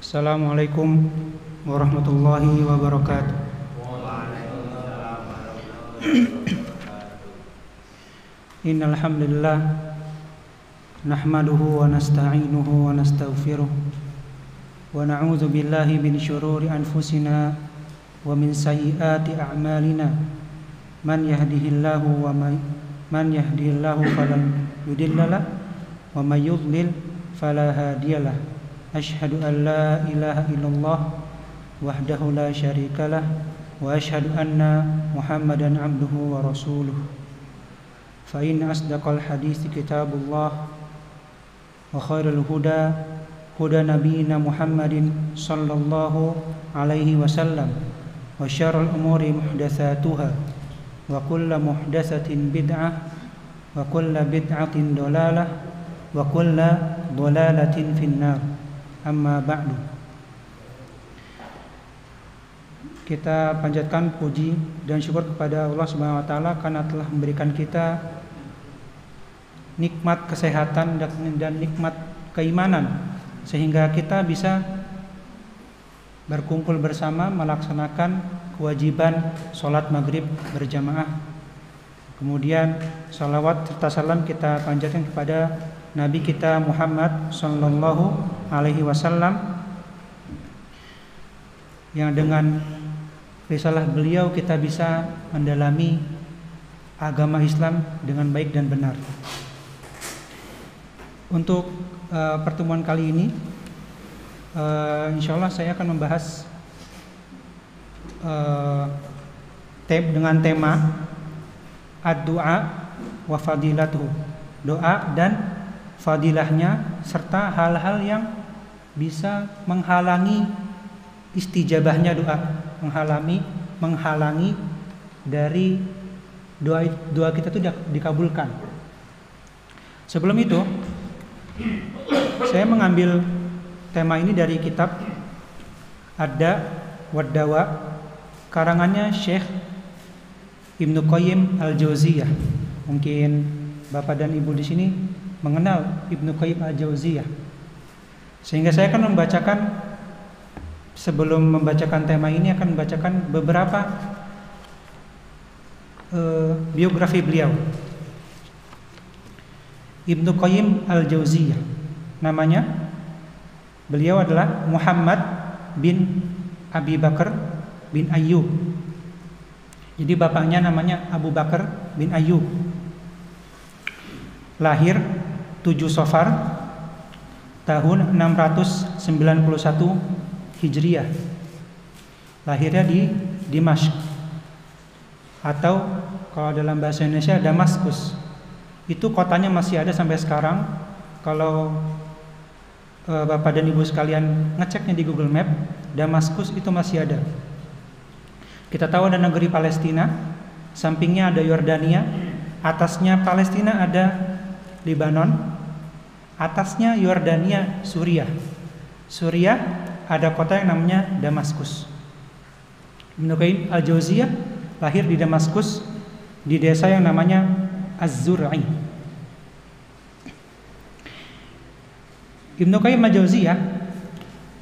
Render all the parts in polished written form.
Assalamualaikum warahmatullahi wabarakatuh. Innal hamdalillah nahmaduhu wa nasta'inuhu wa nastaghfiruh wa na'udzu billahi min syururi anfusina wa min sayyiati a'malina. Man yahdihillahu fala mudilla wa may yudlil fala hadiyalah. Asyhadu an la ilaha illallah wahdahu la syarikalah wa asyhadu anna Muhammadan abduhu wa rasuluh. Fa inna asdaqal hadits kitabullah wa khairal huda nabiyyina Muhammadin sallallahu alaihi wasallam wa syarrul umuri muhdatsatuha wa kullu muhdatsatin bid'ah wa kullu bid'atin dhalalah wa kullu dhalalatin finnar. Amma ba'du. Kita panjatkan puji dan syukur kepada Allah Subhanahu wa taala karena telah memberikan kita nikmat kesehatan dan nikmat keimanan sehingga kita bisa berkumpul bersama melaksanakan kewajiban sholat maghrib berjamaah. Kemudian salawat serta salam kita panjatkan kepada Nabi kita Muhammad sallallahu alaihi wasallam yang dengan risalah beliau kita bisa mendalami agama Islam dengan baik dan benar. Untuk pertemuan kali ini insyaallah saya akan membahas dengan tema ad-du'a wa fadilatuhu, doa dan fadilahnya serta hal-hal yang bisa menghalangi istijabahnya doa, menghalangi dari doa kita itu dikabulkan. Sebelum itu, saya mengambil tema ini dari kitab Ad-Da' wad-Dawa karangannya Syekh Ibnu Qayyim Al-Jauziyah. Mungkin Bapak dan Ibu di sini mengenal Ibnu Qayyim Al-Jauziyah. Sehingga saya akan sebelum membacakan tema ini akan membacakan beberapa biografi beliau. Ibnu Qayyim Al-Jauziyah, namanya beliau adalah Muhammad bin Abi Bakar bin Ayyub. Jadi bapaknya namanya Abu Bakar bin Ayyub. Lahir 7 Safar tahun 691 Hijriah. Lahirnya di Dimashq atau kalau dalam bahasa Indonesia Damaskus. Itu kotanya masih ada sampai sekarang. Kalau Bapak dan Ibu sekalian ngeceknya di Google Map, Damaskus itu masih ada. Kita tahu ada negeri Palestina, sampingnya ada Yordania, atasnya Palestina ada Lebanon, atasnya Yordania, Suriah ada kota yang namanya Damaskus. Ibnu Qayyim Al-Jauziyah lahir di Damaskus di desa yang namanya Az-Zur'i. Ibnu Qayyim Al-Jauziyah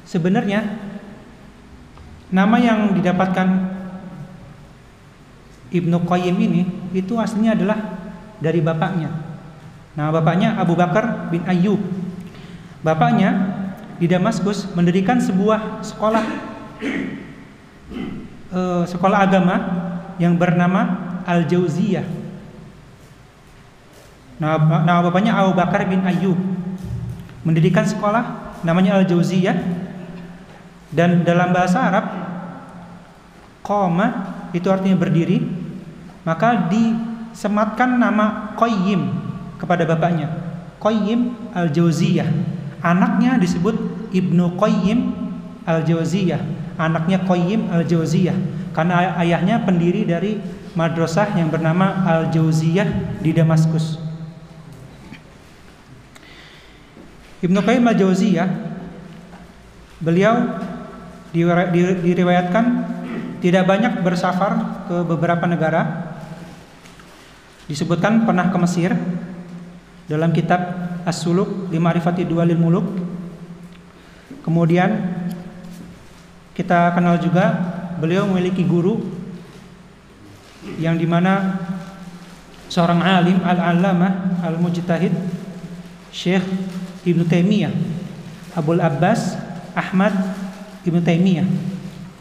sebenarnya nama yang didapatkan Ibnu Qayyim ini itu aslinya adalah dari bapaknya. Nah, bapaknya Abu Bakar bin Ayyub. Bapaknya di Damaskus mendirikan sebuah sekolah agama yang bernama Al-Jauziyah. Nah, bapaknya Abu Bakar bin Ayyub mendirikan sekolah namanya Al-Jauziyah, dan dalam bahasa Arab qama itu artinya berdiri, maka disematkan nama Qayyim kepada bapaknya, Qayyim Al-Jauziyah. Anaknya disebut Ibnu Qayyim Al-Jauziyah, anaknya Qayyim Al-Jauziyah, karena ayahnya pendiri dari madrasah yang bernama Al-Jauziyah di Damaskus. Ibnu Qayyim Al-Jauziyah, beliau diriwayatkan tidak banyak bersafar ke beberapa negara. Disebutkan pernah ke Mesir dalam kitab As-Suluk li Ma'rifati Duwalil Muluk. Kemudian kita kenal juga beliau memiliki guru yang dimana seorang alim al-allamah al-mujtahid Syekh Ibnu Taimiyah, Abul Abbas Ahmad Ibnu Taimiyah,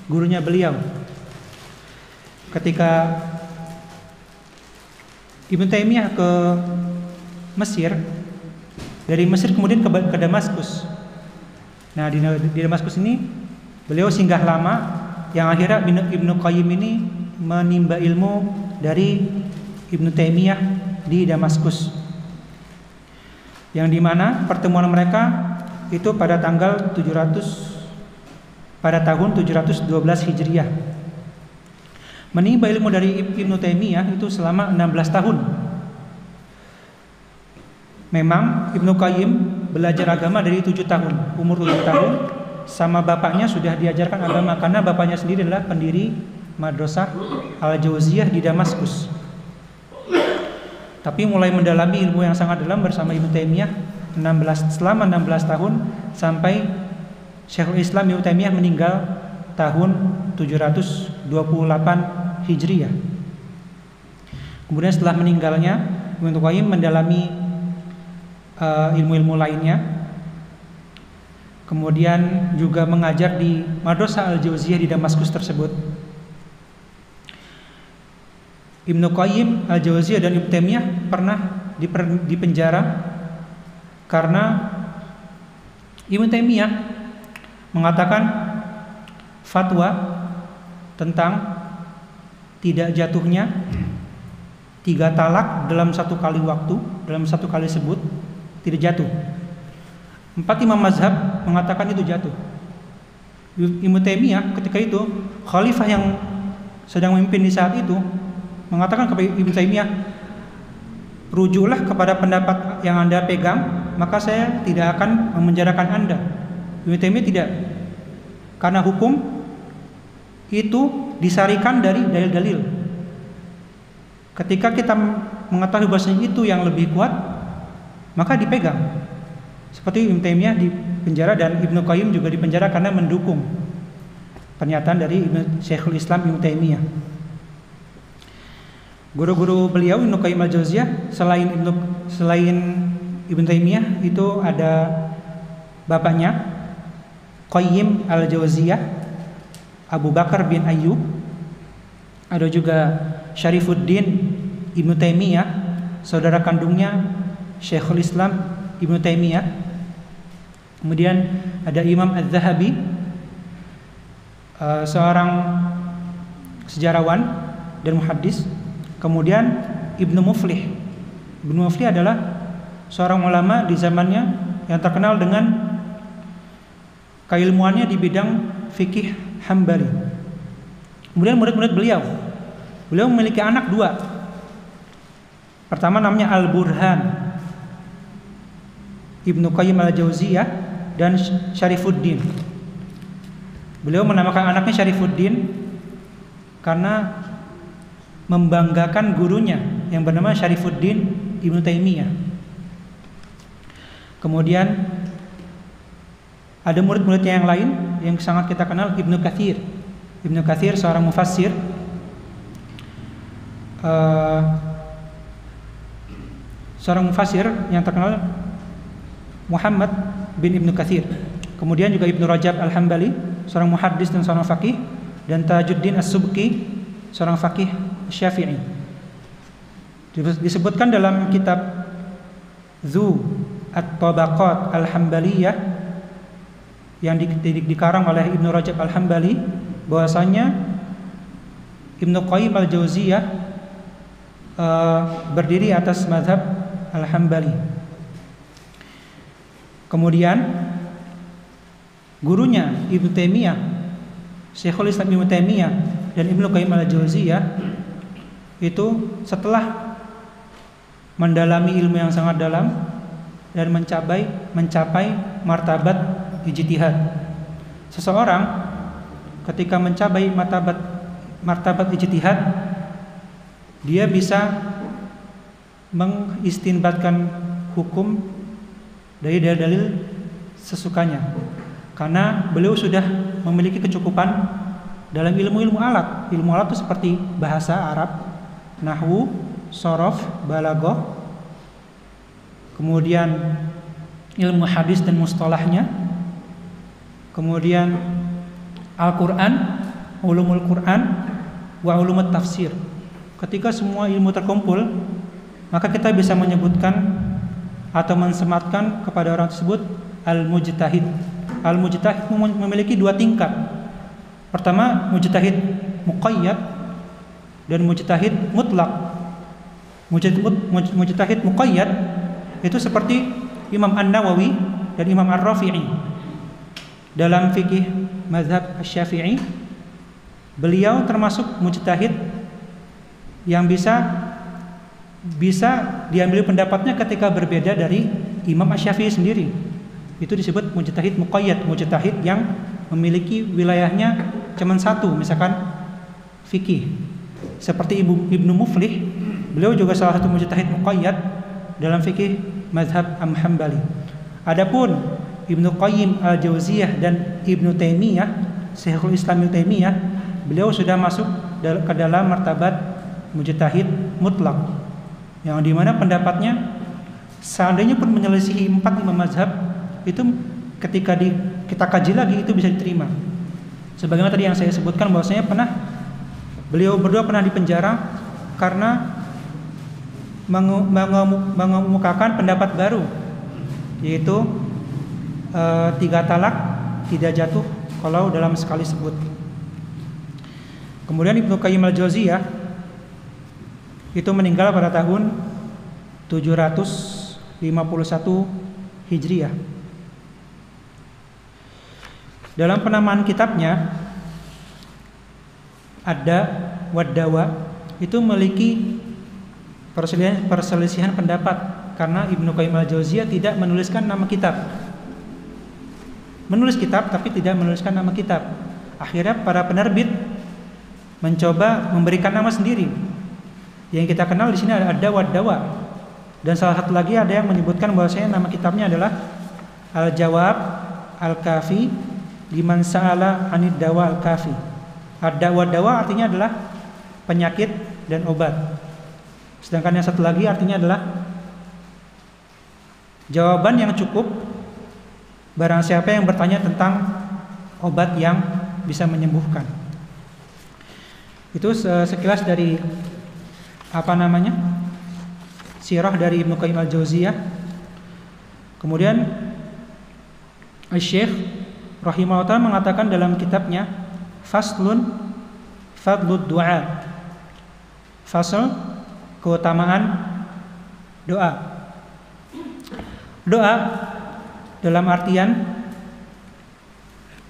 gurunya beliau. Ketika Ibnu Taimiyah ke Mesir, dari Mesir kemudian ke Damaskus. Nah, di Damaskus ini beliau singgah lama, yang akhirnya Ibnu Qayyim ini menimba ilmu dari Ibnu Taimiyah di Damaskus, yang dimana pertemuan mereka itu pada tahun 712 Hijriah. Menimba ilmu dari Ibnu Taimiyah itu selama 16 tahun. Memang Ibnu Qayyim belajar agama dari 7 tahun, umur 7 tahun, sama bapaknya sudah diajarkan agama, karena bapaknya sendiri adalah pendiri Madrasah Al-Jauziyah di Damaskus. Tapi mulai mendalami ilmu yang sangat dalam bersama Ibnu Taimiyah selama 16 tahun, sampai Syekhul Islam Ibnu Taimiyah meninggal tahun 728 Hijriah. Kemudian setelah meninggalnya, Ibnu Qayyim mendalami ilmu-ilmu lainnya. Kemudian juga mengajar di Madrasah Al-Jauziyah di Damaskus tersebut. Ibnu Qayyim Al-Jauziyah dan Ibnu Taimiyah pernah dipenjara karena Ibnu Taimiyah mengatakan fatwa tentang tidak jatuhnya 3 talak dalam satu kali waktu, dalam satu kali sebut, tidak jatuh. 4 imam mazhab mengatakan itu jatuh. Ibnu Taimiyah ketika itu khalifah yang sedang memimpin di saat itu mengatakan kepada Ibnu Taimiyah, rujuklah kepada pendapat yang Anda pegang, maka saya tidak akan memenjarakan Anda. Ibnu Taimiyah tidak, karena hukum itu disarikan dari dalil-dalil. Ketika kita mengetahui bahwasanya itu yang lebih kuat, maka dipegang. Seperti Ibnu Taimiyah di penjara dan Ibnu Qayyim juga di penjara karena mendukung pernyataan dari Syekhul Islam Ibnu Taimiyah. Guru-guru beliau Ibnu Qayyim Al-Jauziyah selain Ibnu Taimiyah itu ada bapaknya Qayyim Al-Jauziyah, Abu Bakar bin Ayyub. Ada juga Syarifuddin Ibnu Taimiyah, saudara kandungnya Syekhul Islam Ibnu Taimiyah. Kemudian ada Imam Az-Zahabi, seorang sejarawan dan muhaddis. Kemudian Ibnu Muflih. Ibnu Muflih adalah seorang ulama di zamannya yang terkenal dengan keilmuannya di bidang fikih Hambali. Kemudian murid-murid beliau memiliki anak 2. Pertama namanya Al-Burhan Ibnu Qayyim Al-Jauziyah dan Syarifuddin. Beliau menamakan anaknya Syarifuddin karena membanggakan gurunya yang bernama Syarifuddin Ibnu Taimiyah. Kemudian ada murid-muridnya yang lain yang sangat kita kenal, Ibnu Katsir. Ibnu Katsir seorang mufassir, seorang mufassir yang terkenal, Muhammad bin Ibnu Katsir. Kemudian juga Ibnu Rajab Al-Hambali, seorang muhaddis dan seorang faqih, dan Tajuddin As-Subki, seorang faqih Syafi'i. Disebutkan dalam kitab Zu At-Tabaqat Al-Hambaliyah yang dikarang oleh Ibnu Rajab Al-Hambali, bahwasanya Ibnu Qayyim Al-Jauziyah berdiri atas mazhab Al-Hambali. Kemudian gurunya Ibnu Taimiyah, Syekhul Islam Ibnu Taimiyah dan Ibnu Qayyim Al-Jauziyah itu setelah mendalami ilmu yang sangat dalam dan mencapai martabat ijtihad. Seseorang ketika mencapai martabat ijtihad, dia bisa mengistinbatkan hukum dari dalil sesukanya, karena beliau sudah memiliki kecukupan dalam ilmu-ilmu alat. Ilmu alat itu seperti bahasa Arab, nahwu, shorof, balaghah, kemudian ilmu hadis dan mustalahnya, kemudian Al-Quran, ulumul Quran, wa ulumut tafsir. Ketika semua ilmu terkumpul, maka kita bisa menyebutkan atau mensematkan kepada orang tersebut al-mujtahid. Al-mujtahid memiliki dua tingkat. Pertama, mujtahid muqayyad dan mujtahid mutlak. Mujtahid muqayyad itu seperti Imam An-Nawawi dan Imam Ar-Rafi'i. Dalam fikih mazhab Asy-Syafi'i, beliau termasuk mujtahid yang bisa diambil pendapatnya ketika berbeda dari Imam Asy-Syafi'i sendiri. Itu disebut mujtahid muqayyad, mujtahid yang memiliki wilayahnya cuma satu, misalkan fikih. Seperti Ibnu Muflih, beliau juga salah satu mujtahid muqayyad dalam fikih mazhab Hambali. Adapun Ibnu Qayyim Al-Jauziyah dan Ibnu Taimiyah, Syekhul Islam Ibnu Taimiyah, beliau sudah masuk ke dalam martabat mujtahid mutlak, yang dimana pendapatnya seandainya pun menyelisihi 4 imam mazhab, itu ketika kita kaji lagi itu bisa diterima. Sebagaimana tadi yang saya sebutkan bahwasanya beliau berdua pernah dipenjara karena mengemukakan pendapat baru, yaitu 3 talak tidak jatuh kalau dalam sekali sebut. Kemudian Ibnu Qayyim Al-Jauziyah itu meninggal pada tahun 751 Hijriah. Dalam penamaan kitabnya ada Wad-Dawa, itu memiliki perselisihan pendapat karena Ibnu Qayyim Al-Jauziyah tidak menuliskan nama kitab. Menulis kitab tapi tidak menuliskan nama kitab. Akhirnya para penerbit mencoba memberikan nama sendiri. Yang kita kenal di sini ada Wad-Dawa. Dan salah satu lagi ada yang menyebutkan bahwasanya nama kitabnya adalah Al-Jawab Al-Kafi liman sa'ala 'anid dawa al-kafi. Ad-dawa artinya adalah penyakit dan obat. Sedangkan yang satu lagi artinya adalah jawaban yang cukup barang siapa yang bertanya tentang obat yang bisa menyembuhkan. Itu sekilas dari sirah dari Ibnu Qayyim Al-Jauziyah. Kemudian Syekh rahimahullah ta'ala mengatakan dalam kitabnya Faslun Fadlud Du'a, fasal keutamaan doa. Doa dalam artian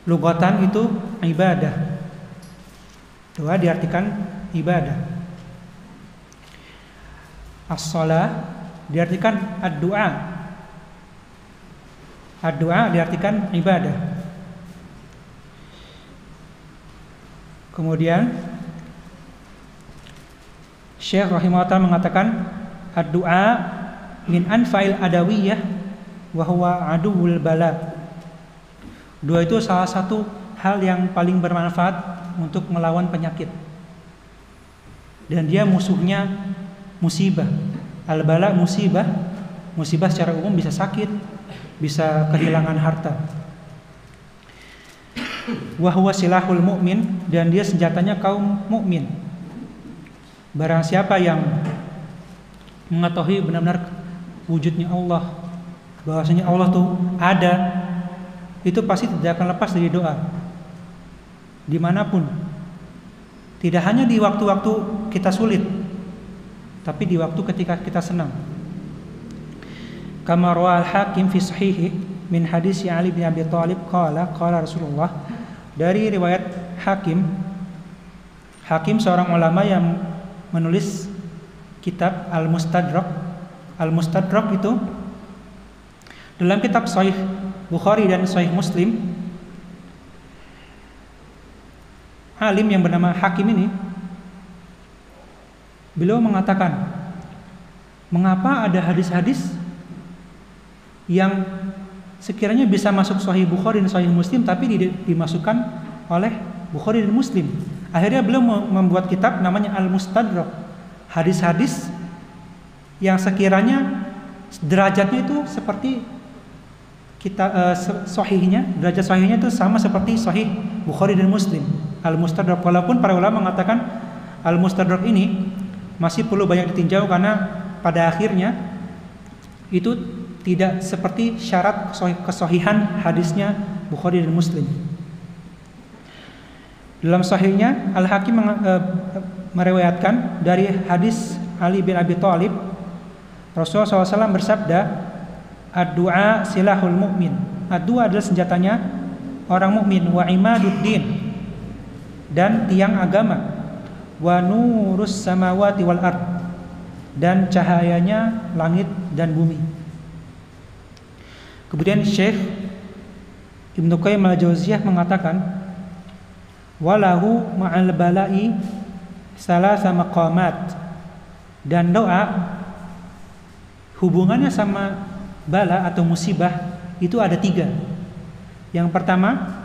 lugatan itu ibadah. Doa diartikan ibadah. As-shalah diartikan ad-du'a. Ad-du'a diartikan ibadah. Kemudian Syekh rahimahullah ta'ala mengatakan ad-du'a min anfa'il adawiyah wa huwa aduwwul bala. Doa itu salah satu hal yang paling bermanfaat untuk melawan penyakit. Dan dia musuhnya musibah. Al-bala musibah. Musibah secara umum bisa sakit, bisa kehilangan harta. Wa huwa silahul mu'min, dan dia senjatanya kaum mukmin. Barang siapa yang mengetahui benar-benar wujudnya Allah, bahwasanya Allah tuh ada, itu pasti tidak akan lepas dari doa dimanapun. Tidak hanya di waktu-waktu kita sulit, tapi di waktu ketika kita senang. Kama rawa al-Hakim fi sahihi min hadis Ali bin Abi Thalib qala Rasulullah, dari riwayat Hakim seorang ulama yang menulis kitab Al-Mustadrak. Al-Mustadrak itu dalam kitab Sahih Bukhari dan Sahih Muslim. Alim yang bernama Hakim ini, beliau mengatakan, mengapa ada hadis-hadis yang sekiranya bisa masuk Sahih Bukhari dan Sahih Muslim tapi dimasukkan oleh Bukhari dan Muslim. Akhirnya beliau membuat kitab namanya Al-Mustadrak, hadis-hadis yang sekiranya derajatnya itu seperti kita derajat sahihnya itu sama seperti sahih Bukhari dan Muslim. Al-Mustadrak, walaupun para ulama mengatakan Al-Mustadrak ini masih perlu banyak ditinjau karena pada akhirnya itu tidak seperti syarat kesahihan hadisnya Bukhari dan Muslim. Dalam sahihnya Al-Hakim meriwayatkan dari hadis Ali bin Abi Thalib, Rasulullah SAW bersabda, ad-du'a silahul mu'min. Ad-du'a adalah senjatanya orang mukmin, wa imaduddin, dan tiang agama, wa nurus samawati wal ard, dan cahayanya langit dan bumi. Kemudian Syekh Ibnu Qayyim al-Jauziyah mengatakan, walahu ma'al bala'i salasa maqamat, dan doa hubungannya sama bala atau musibah itu ada 3. Yang pertama,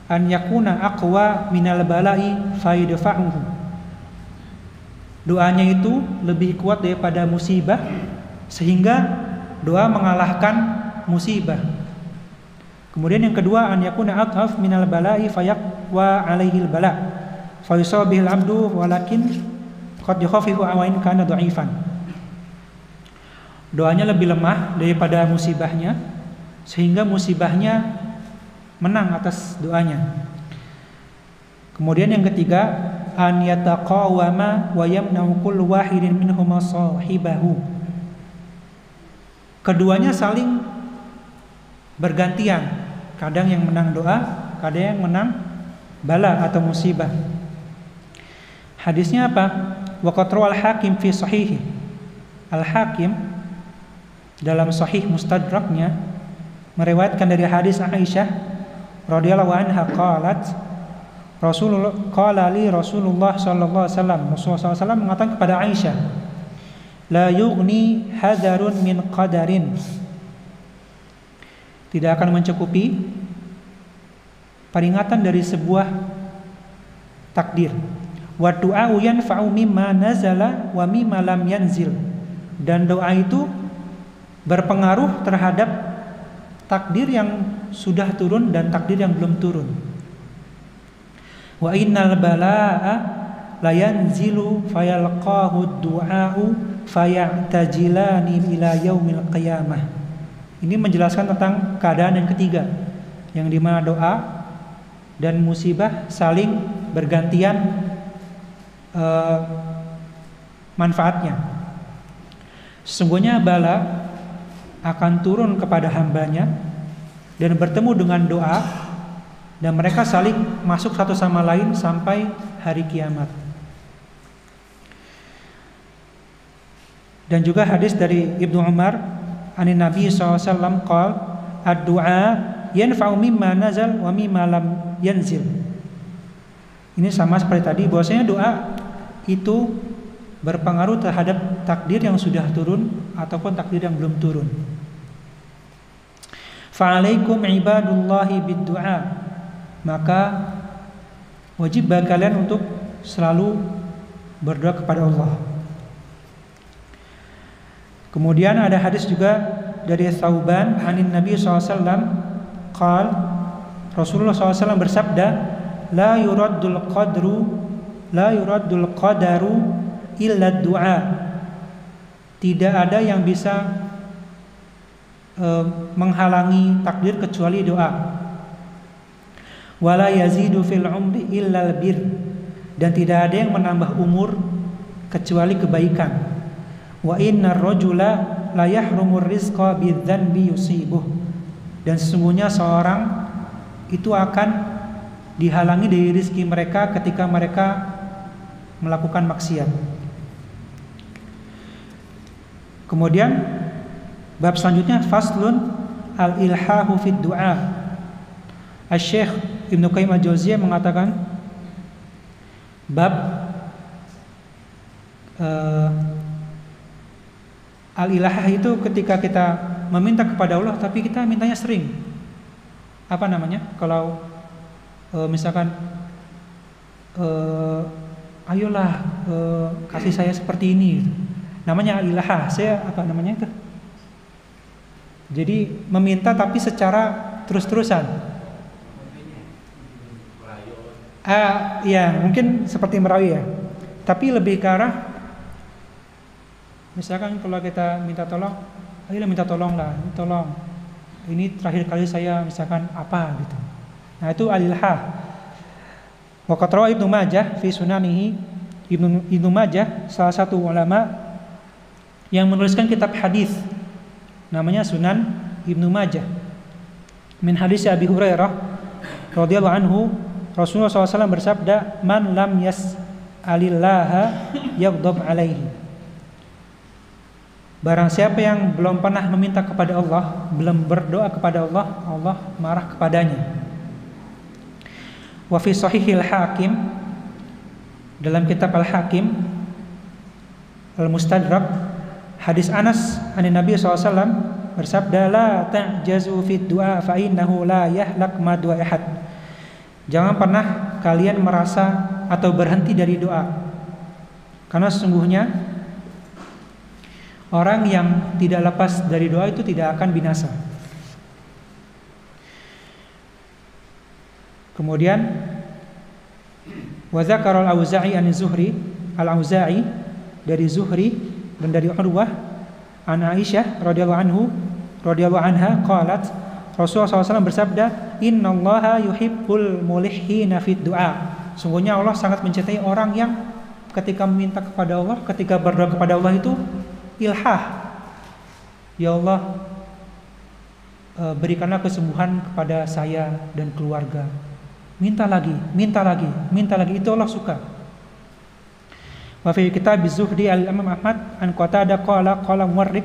an yakuna aqwa minal bala'i faidfa'uhu. Doanya itu lebih kuat daripada musibah sehingga doa mengalahkan musibah. Kemudian yang kedua, an yakuna athaf minal bala'i fayaqwa alaihil bala fa yusabihul abdu walakin qad yakhafifu awain kana dha'ifan. Doanya lebih lemah daripada musibahnya sehingga musibahnya menang atas doanya. Kemudian yang ketiga, an yataqawama wa yamna'u kullu wahidin minhum sahibahu. Keduanya saling bergantian. Kadang yang menang doa, kadang yang menang bala atau musibah. Hadisnya apa? Wa qad rawal Hakim fi sahihi. Al-Hakim dalam sahih mustadraknya meriwayatkan dari hadis Aisyah radhiyallahu anha qalat, Rasulullah qala li Rasulullah sallallahu alaihi wasallam, Rasulullah SAW mengatakan kepada Aisyah, la yughni hadarun min qadarin, tidak akan mencukupi peringatan dari sebuah takdir. Wa du'a'u yanfa'u mimma nazala wa mimma lam yanzil, dan doa itu berpengaruh terhadap takdir yang sudah turun dan takdir yang belum turun. Wa innal balaa'a la yanzilu fayalqahu ad-du'a'u faya'tajilani ila yaumil qiyamah. Ini menjelaskan tentang keadaan yang ketiga, yang dimana doa dan musibah saling bergantian manfaatnya. Sesungguhnya bala akan turun kepada hambanya dan bertemu dengan doa, dan mereka saling masuk satu sama lain sampai hari kiamat. Dan juga hadis dari Ibnu Umar anin Nabi SAW qala ad-du'a yanfa'u mimma nazal wa mimma lam yanzil. Ini sama seperti tadi, bahwasanya doa itu berpengaruh terhadap takdir yang sudah turun ataupun takdir yang belum turun. Fa'alaikum ibadullahi bid-du'a, maka wajib bagi kalian untuk selalu berdoa kepada Allah. Kemudian ada hadis juga dari Thauban anin Nabi SAW qal, Rasulullah SAW bersabda, la yuraddul qadaru illa du'a, tidak ada yang bisa menghalangi takdir kecuali doa. Wala yazidu fil umri illa bir, dan tidak ada yang menambah umur kecuali kebaikan. Wa innar rajula la yahrumur rizqa bidzanbi yusibuh, dan sesungguhnya seorang itu akan dihalangi dari rezeki mereka ketika mereka melakukan maksiat. Kemudian bab selanjutnya, faslun al-ilhahu fid du'a. Asy-Syaikh Ibnu Qayyim al-Jauziyah mengatakan bab al-ilhah itu ketika kita meminta kepada Allah tapi kita mintanya sering. Apa namanya? Kalau misalkan ayolah kasih saya seperti ini gitu. Namanya al-ilha. Saya apa namanya itu? Jadi meminta tapi secara terus-terusan. Ya mungkin seperti merayu ya. Tapi lebih ke arah misalkan kalau kita minta tolong, ayolah minta tolong lah, tolong. Ini terakhir kali saya misalkan apa gitu. Nah itu al-ilha. Wa qad rawa Ibnu Majah fi sunanihi. Ibnu Majah salah satu ulama yang menuliskan kitab hadis namanya Sunan Ibnu Majah. Min hadis Abi Hurairah radhiyallahu anhu, Rasulullah SAW bersabda, "Man lam yas'alillaha yaghdab alaihi." Barang siapa yang belum pernah meminta kepada Allah, belum berdoa kepada Allah, Allah marah kepadanya. Wa fi sahihil Hakim, dalam kitab Al-Hakim Al-Mustadrak, hadis Anas an Nabi SAW bersabda, "La ta'jazu fid du'a fa innahu la yahlak ma du'a ahad." Jangan pernah kalian merasa atau berhenti dari doa, karena sesungguhnya orang yang tidak lepas dari doa itu tidak akan binasa. Kemudian wa dzakara al-Auza'i an-Zuhri, al-Auza'i dari Zuhri dan dari Urwah an Aisyah radhiyallahu anha qalat, Rasulullah SAW bersabda, "Innallaha yuhibbul mulihhina fid du'a." Sungguhnya Allah sangat mencintai orang yang ketika meminta kepada Allah, ketika berdoa kepada Allah itu ilhah. Ya Allah, berikanlah kesembuhan kepada saya dan keluarga. Minta lagi, minta lagi, minta lagi. Itu Allah suka. Wa fi kitab az-Zuhdi al-Imam Ahmad an Qatadah qala Muwarriq,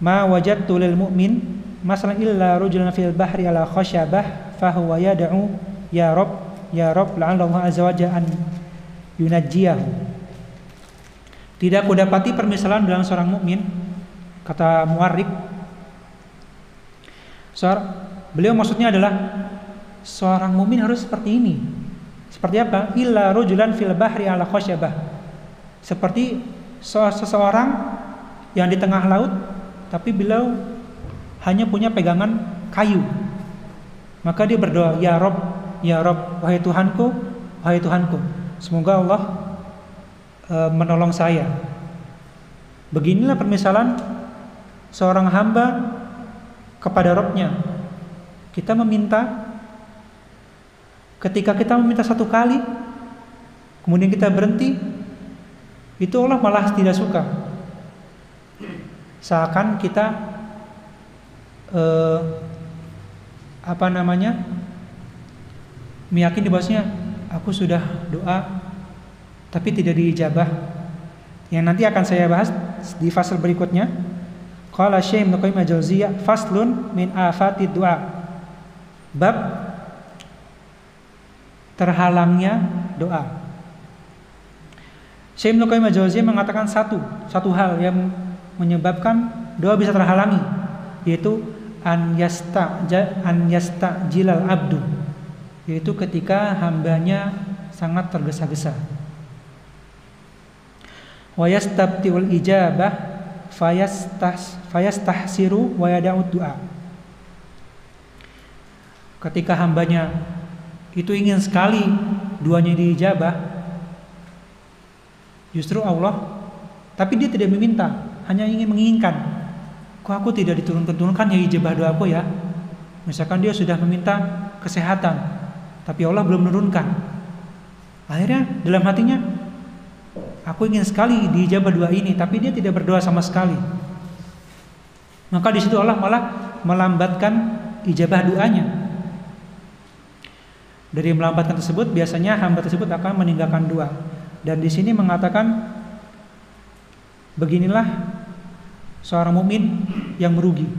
"Ma wajadtu lil mu'min masalan illa rajulan fil bahri ala khashabah fa huwa yad'u ya Rabb la'alla Allah azza wa jalla an yunajjiyahu." Tidak kudapati permisalan dalam seorang mukmin, kata Muwarriq. Beliau maksudnya adalah seorang mukmin harus seperti ini. Seperti apa? Illa rajulan fil bahri ala khashabah. Seperti seseorang yang di tengah laut tapi beliau hanya punya pegangan kayu. Maka dia berdoa, ya Rabb, wahai Tuhanku, semoga Allah menolong saya. Beginilah permisalan seorang hamba kepada Rabb-nya. Kita meminta, ketika kita meminta satu kali, kemudian kita berhenti, itu Allah malah tidak suka. Seakan kita meyakini bahwasanya aku sudah doa tapi tidak diijabah. Yang nanti akan saya bahas di fasal berikutnya. Qala Syekh Ibnu Qayyim al-Jauziyah, faslun min afatid du'a. Bab terhalangnya doa. Syekh Ibnu Qayyim al-Jauziyah mengatakan satu hal yang menyebabkan doa bisa terhalangi, yaitu an yasta'jilal abdu, yaitu ketika hambanya sangat tergesa-gesa. Wa yastabtiul ijabah fayastahsiru wa yada'ud du'a. Ketika hambanya itu ingin sekali duanya diijabah, justru Allah, tapi dia tidak meminta, hanya ingin menginginkan. Kok aku tidak diturunkan ya ijabah doaku ya? Misalkan dia sudah meminta kesehatan, tapi Allah belum menurunkan. Akhirnya dalam hatinya, aku ingin sekali diijabah doa ini, tapi dia tidak berdoa sama sekali. Maka di situ Allah malah melambatkan ijabah doanya. Dari melambatkan tersebut, biasanya hamba tersebut akan meninggalkan doa. Dan di sini mengatakan, beginilah seorang mukmin yang merugi.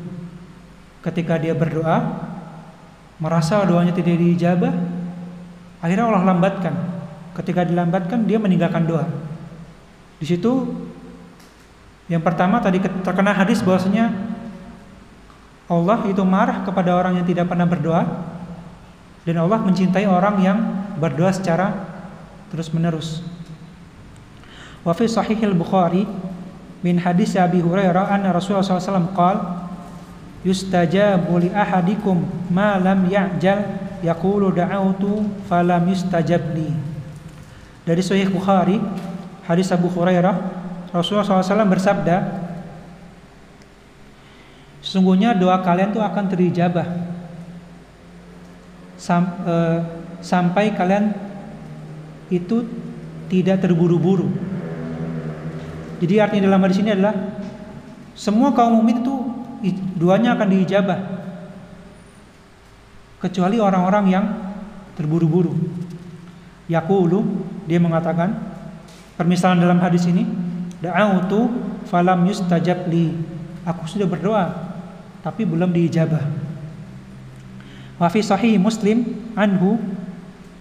Ketika dia berdoa, merasa doanya tidak diijabah, akhirnya Allah lambatkan. Ketika dilambatkan, dia meninggalkan doa. Di situ yang pertama tadi terkena hadis bahwasanya Allah itu marah kepada orang yang tidak pernah berdoa. Dan Allah mencintai orang yang berdoa secara terus-menerus. Wa fi sahihil Bukhari min hadis Abi Hurairah anna Rasulullah SAW qala yustajabu li ahadikum ma lam ya'jal yaqulu da'autu falam yustajab li. Dari Sahih Bukhari, hadis Abu Hurairah, Rasulullah SAW bersabda, sesungguhnya doa kalian itu akan terijabah sampai kalian itu tidak terburu-buru. Jadi artinya dalam hadis ini adalah semua kaum mukmin itu doanya akan diijabah kecuali orang-orang yang terburu-buru. Yaqulu, dia mengatakan, permisalan dalam hadis ini, da'autu falam yustajab li, aku sudah berdoa tapi belum diijabah. Wa fi sahih Muslim anhu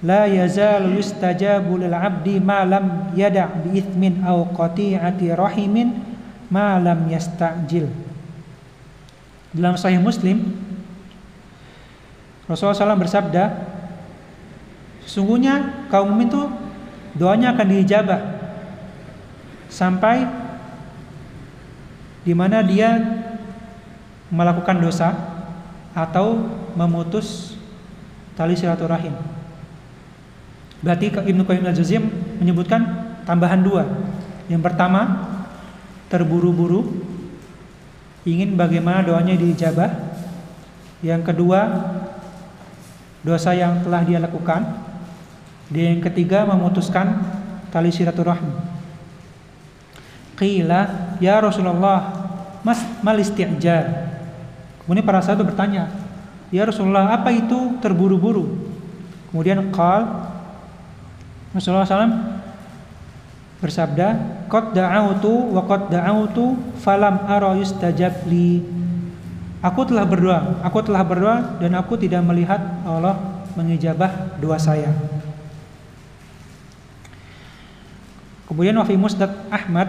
la yazalu yustajabu lil 'abdi ma lam yada' bi ithmin aw qati'ati rahimin ma lam yasta'jil. Dalam Sahih Muslim, Rasulullah SAW bersabda, sesungguhnya kaum mukmin itu doanya akan diijabah sampai di mana dia melakukan dosa atau memutus tali silaturahim. Berarti Ibnu Qayyim al-Jauziyah menyebutkan tambahan 2. Yang pertama, terburu-buru ingin bagaimana doanya diijabah. Yang kedua, dosa yang telah dia lakukan. Dan yang ketiga, memutuskan tali silaturahim. Qila ya Rasulullah mal isti'jal. Kemudian para sahabat bertanya, ya Rasulullah, apa itu terburu-buru? Kemudian Rasulullah SAW bersabda, qad da'autu wa qad da'autu falam ara yustajab li. Aku telah berdoa dan aku tidak melihat Allah mengijabah doa saya. Kemudian wa fi Musnad Ahmad,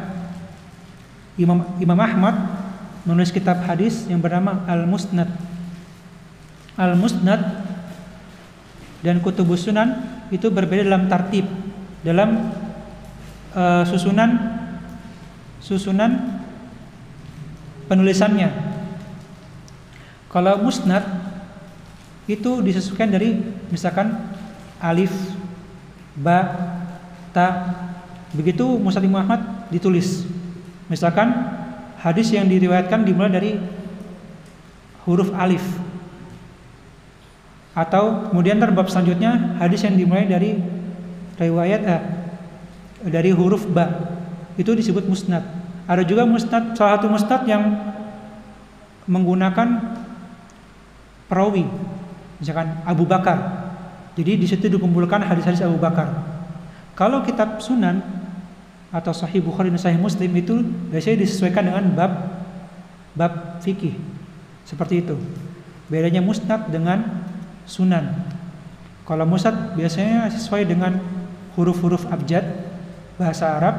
Imam Ahmad menulis kitab hadis yang bernama Al-Musnad. Al-Musnad dan Kutubus Sunan itu berbeda dalam tartib, dalam susunan penulisannya. Kalau Musnad itu disesuaikan dari misalkan alif, ba, ta. Begitu Musnad Imam Ahmad ditulis. Misalkan hadis yang diriwayatkan dimulai dari huruf alif, atau kemudian bab selanjutnya hadis yang dimulai dari riwayat dari huruf ba, itu disebut musnad. Ada juga musnad, salah satu musnad yang menggunakan perawi, misalkan Abu Bakar. Jadi di situ dikumpulkan hadis-hadis Abu Bakar. Kalau kitab Sunan atau Sahih Bukhari dan Sahih Muslim itu biasanya disesuaikan dengan bab fikih. Seperti itu. Bedanya musnad dengan sunan. Kalau musnad biasanya sesuai dengan huruf-huruf abjad bahasa Arab.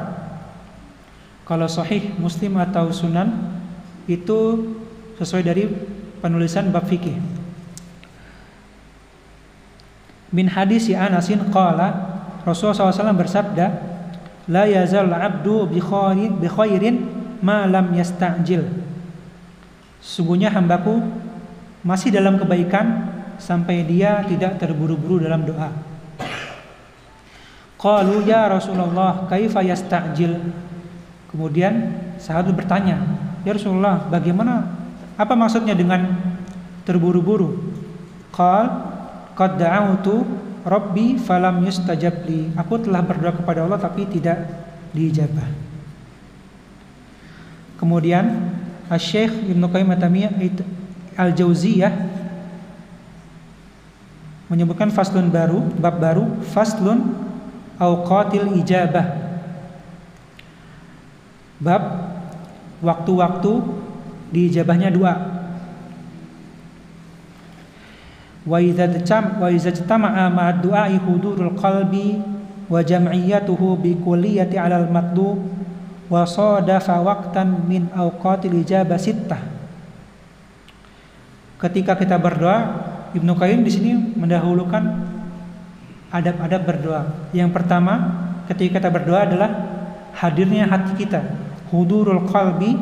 Kalau Sahih Muslim atau Sunan itu sesuai dari penulisan bab fikih. Min hadis Anasin qala, Rasulullah SAW bersabda, la yazal abdu bi khairin ma lam yasta'jil. Sungguhnya hambaku masih dalam kebaikan sampai dia tidak terburu-buru dalam doa. Qalu ya Rasulullah kaifa yasta'jil. Kemudian sahabat bertanya, ya Rasulullah, bagaimana, apa maksudnya dengan terburu-buru? Qal qad da'autu Rabbi falam yustajab li. Aku telah berdoa kepada Allah tapi tidak diijabah. Kemudian Asy-Syaikh Ibnu Qayyim al-Jauziyah menyebutkan faslun baru, bab baru, faslun awqatil ijabah. Bab waktu-waktu diijabahnya doa. Wa idza ijtama'a ma'ad du'a'i hudurul qalbi wa jam'iyyatuhu bi kulliyati 'alal matlub wa sadafa waqtan min awqatil ijabah sittah. Ketika kita berdoa Ibnu Qayyim di sini mendahulukan adab-adab berdoa. Yang pertama, ketika kita berdoa adalah hadirnya hati kita, hudurul qalbi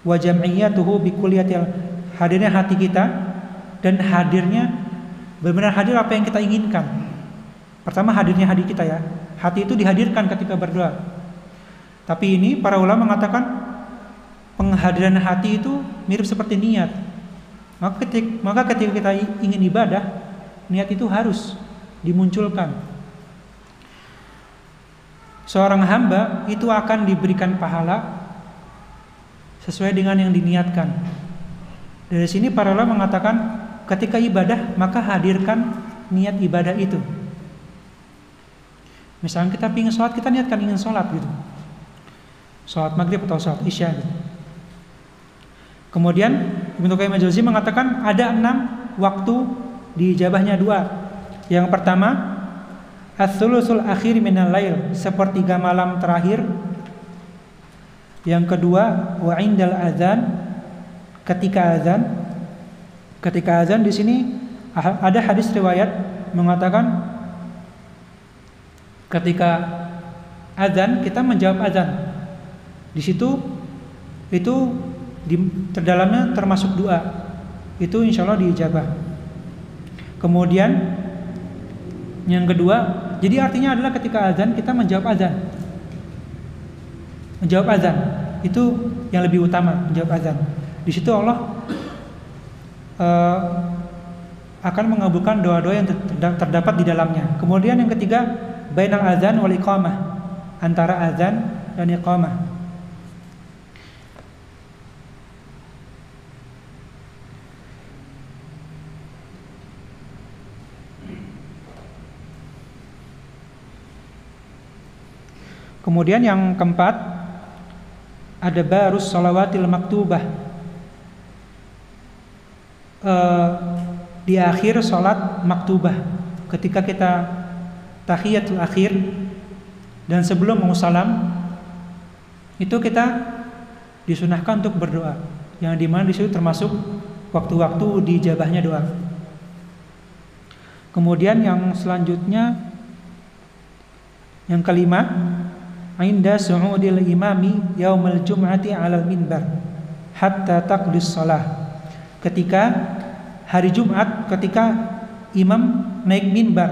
wa jam'iyatuhu bi kulliyatil, hadirnya hati kita dan hadirnya benar-benar hadir apa yang kita inginkan. Pertama hadirnya hati kita ya. Hati itu dihadirkan ketika berdoa. Tapi ini para ulama mengatakan penghadiran hati itu mirip seperti niat. Maka ketika kita ingin ibadah, niat itu harus dimunculkan. Seorang hamba itu akan diberikan pahala sesuai dengan yang diniatkan. Dari sini para ulama mengatakan ketika ibadah maka hadirkan niat ibadah itu. Misalnya kita ingin sholat, kita niatkan ingin sholat gitu, sholat maghrib atau sholat isya gitu. Kemudian Ibnu Qayyim al-Jauziyah mengatakan ada 6 waktu diijabahnya doa. Yang pertama, ats-tsulusul akhir minal lail, sepertiga malam terakhir. Yang kedua, wa indal adzan, ketika azan. Ketika azan di sini ada hadis riwayat mengatakan ketika azan kita menjawab azan. Di situ itu di terdalamnya termasuk doa. Itu insya Allah diijabah. Kemudian yang kedua, jadi artinya adalah ketika azan kita menjawab azan. Menjawab azan itu yang lebih utama, menjawab azan. Di situ Allah akan mengabulkan doa-doa yang terdapat di dalamnya. Kemudian yang ketiga, bainal azan wal iqamah, antara azan dan iqamah. Kemudian yang keempat, ada barus shalawatil maktubah, di akhir sholat maktubah, ketika kita tahiyatul akhir dan sebelum mau salam, itu kita disunahkan untuk berdoa, yang dimana di situ termasuk waktu-waktu diijabahnya doa. Kemudian yang selanjutnya, yang kelima, inda su'udil imami yaumil jum'ati 'alal minbar hatta taqdis shalah, ketika hari Jumat, ketika imam naik minbar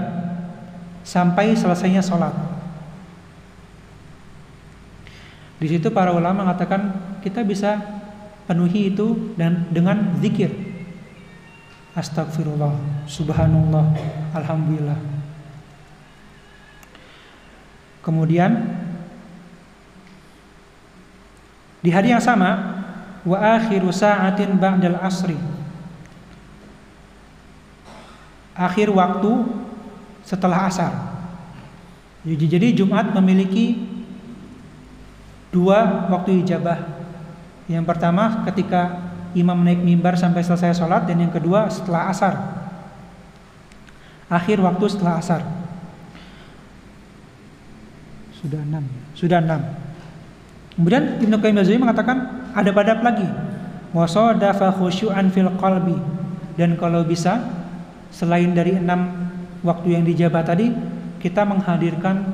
sampai selesainya sholat. Di situ para ulama mengatakan kita bisa penuhi itu dan dengan zikir, astagfirullah, subhanallah, alhamdulillah. Kemudian di hari yang sama, wa akhiru sa'atin ba'dal asri, akhir waktu setelah asar. Jadi Jumat memiliki 2 waktu ijabah. Yang pertama ketika imam naik mimbar sampai selesai sholat, dan yang kedua setelah asar, akhir waktu setelah asar. Sudah 6. Kemudian Ibnu Qayyim al-Jauziyah mengatakan ada adab lagi, wasadafa khusyu'an fil qalbi, dan kalau bisa selain dari 6 waktu yang dijabah tadi, kita menghadirkan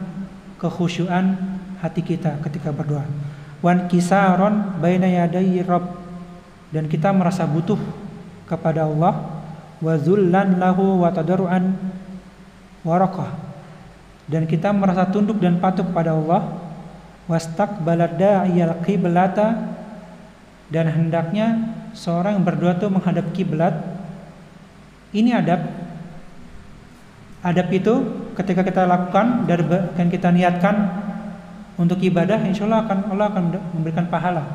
kekhusyuan hati kita ketika berdoa. Wan kisaron baina yadayhi rabb, dan kita merasa butuh kepada Allah, wa zullan lahu wa tadarruan warakah, dan kita merasa tunduk dan patuh kepada Allah, wastaqbalad da'iyal qiblata, dan hendaknya seorang yang berdoa itu menghadap kiblat. Ini adab. Adab itu ketika kita lakukan dan kita niatkan untuk ibadah, insya Allah akan memberikan pahala.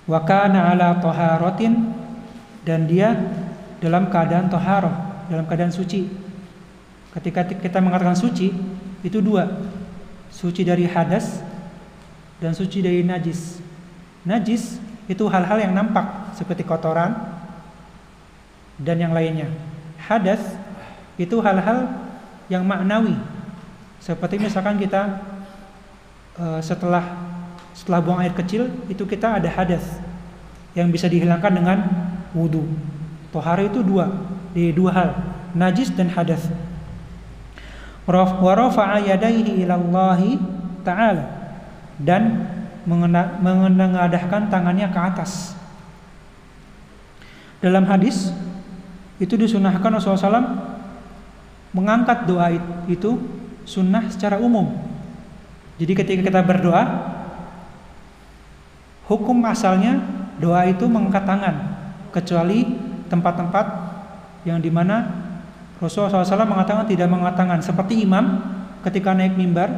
Wa kana ala taharatin, dan dia dalam keadaan taharah, dalam keadaan suci. Ketika kita mengatakan suci, itu 2, suci dari hadas dan suci dari najis. Najis itu hal-hal yang nampak seperti kotoran dan yang lainnya. Hadas itu hal-hal yang maknawi, seperti misalkan kita setelah buang air kecil, itu kita ada hadas. yang bisa dihilangkan dengan wudu. Tohara itu dua hal, najis dan hadas. Wa rafa'a yadayhi ilallahi ta'ala, dan menengadahkan tangannya ke atas. Dalam hadis itu disunahkan Rasulullah SAW mengangkat doa itu sunnah secara umum. Jadi ketika kita berdoa, hukum asalnya doa itu mengangkat tangan, kecuali tempat-tempat yang dimana Rasulullah SAW mengatakan tidak mengangkat tangan, seperti imam ketika naik mimbar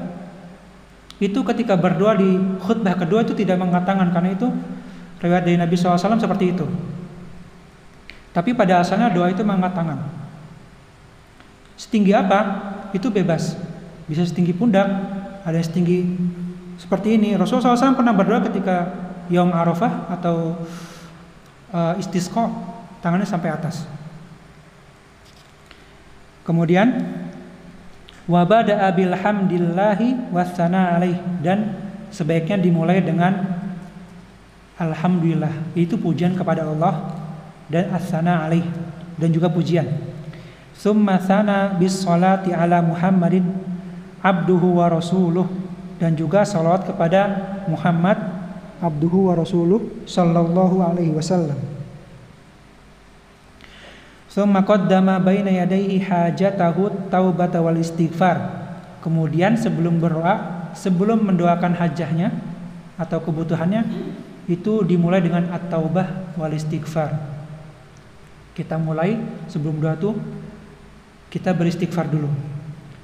itu ketika berdoa di khutbah kedua itu tidak mengangkat tangan, karena itu riwayat dari Nabi SAW seperti itu. Tapi pada asalnya doa itu mengangkat tangan. Setinggi apa? Itu bebas. Bisa setinggi pundak, ada yang setinggi seperti ini. Rasulullah SAW pernah berdoa ketika Yaum Arafah atau istisqa, tangannya sampai atas. Kemudian wa bada'a bilhamdillahi wassana alaih, dan sebaiknya dimulai dengan alhamdulillah, itu pujian kepada Allah, dan as-sana alaih, dan juga pujian. Summa sana bis salati ala Muhammadin abduhu wa rasuluh, dan juga salawat kepada Muhammad abduhu wa rasuluh sallallahu alaihi wasallam. Summa qaddama baina yadayhi hajatahu taubata wal istighfar. Kemudian sebelum berdoa, sebelum mendoakan hajahnya atau kebutuhannya, itu dimulai dengan at-taubah wal istighfar. Kita mulai sebelum doa tuh kita beristighfar dulu.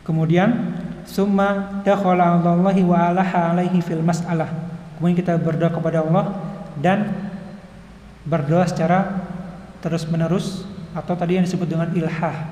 Kemudian summa dakhala Allahi wa alaha alaihi fil mas'alah. Kemudian kita berdoa kepada Allah dan berdoa secara terus-menerus, atau tadi yang disebut dengan ilhah.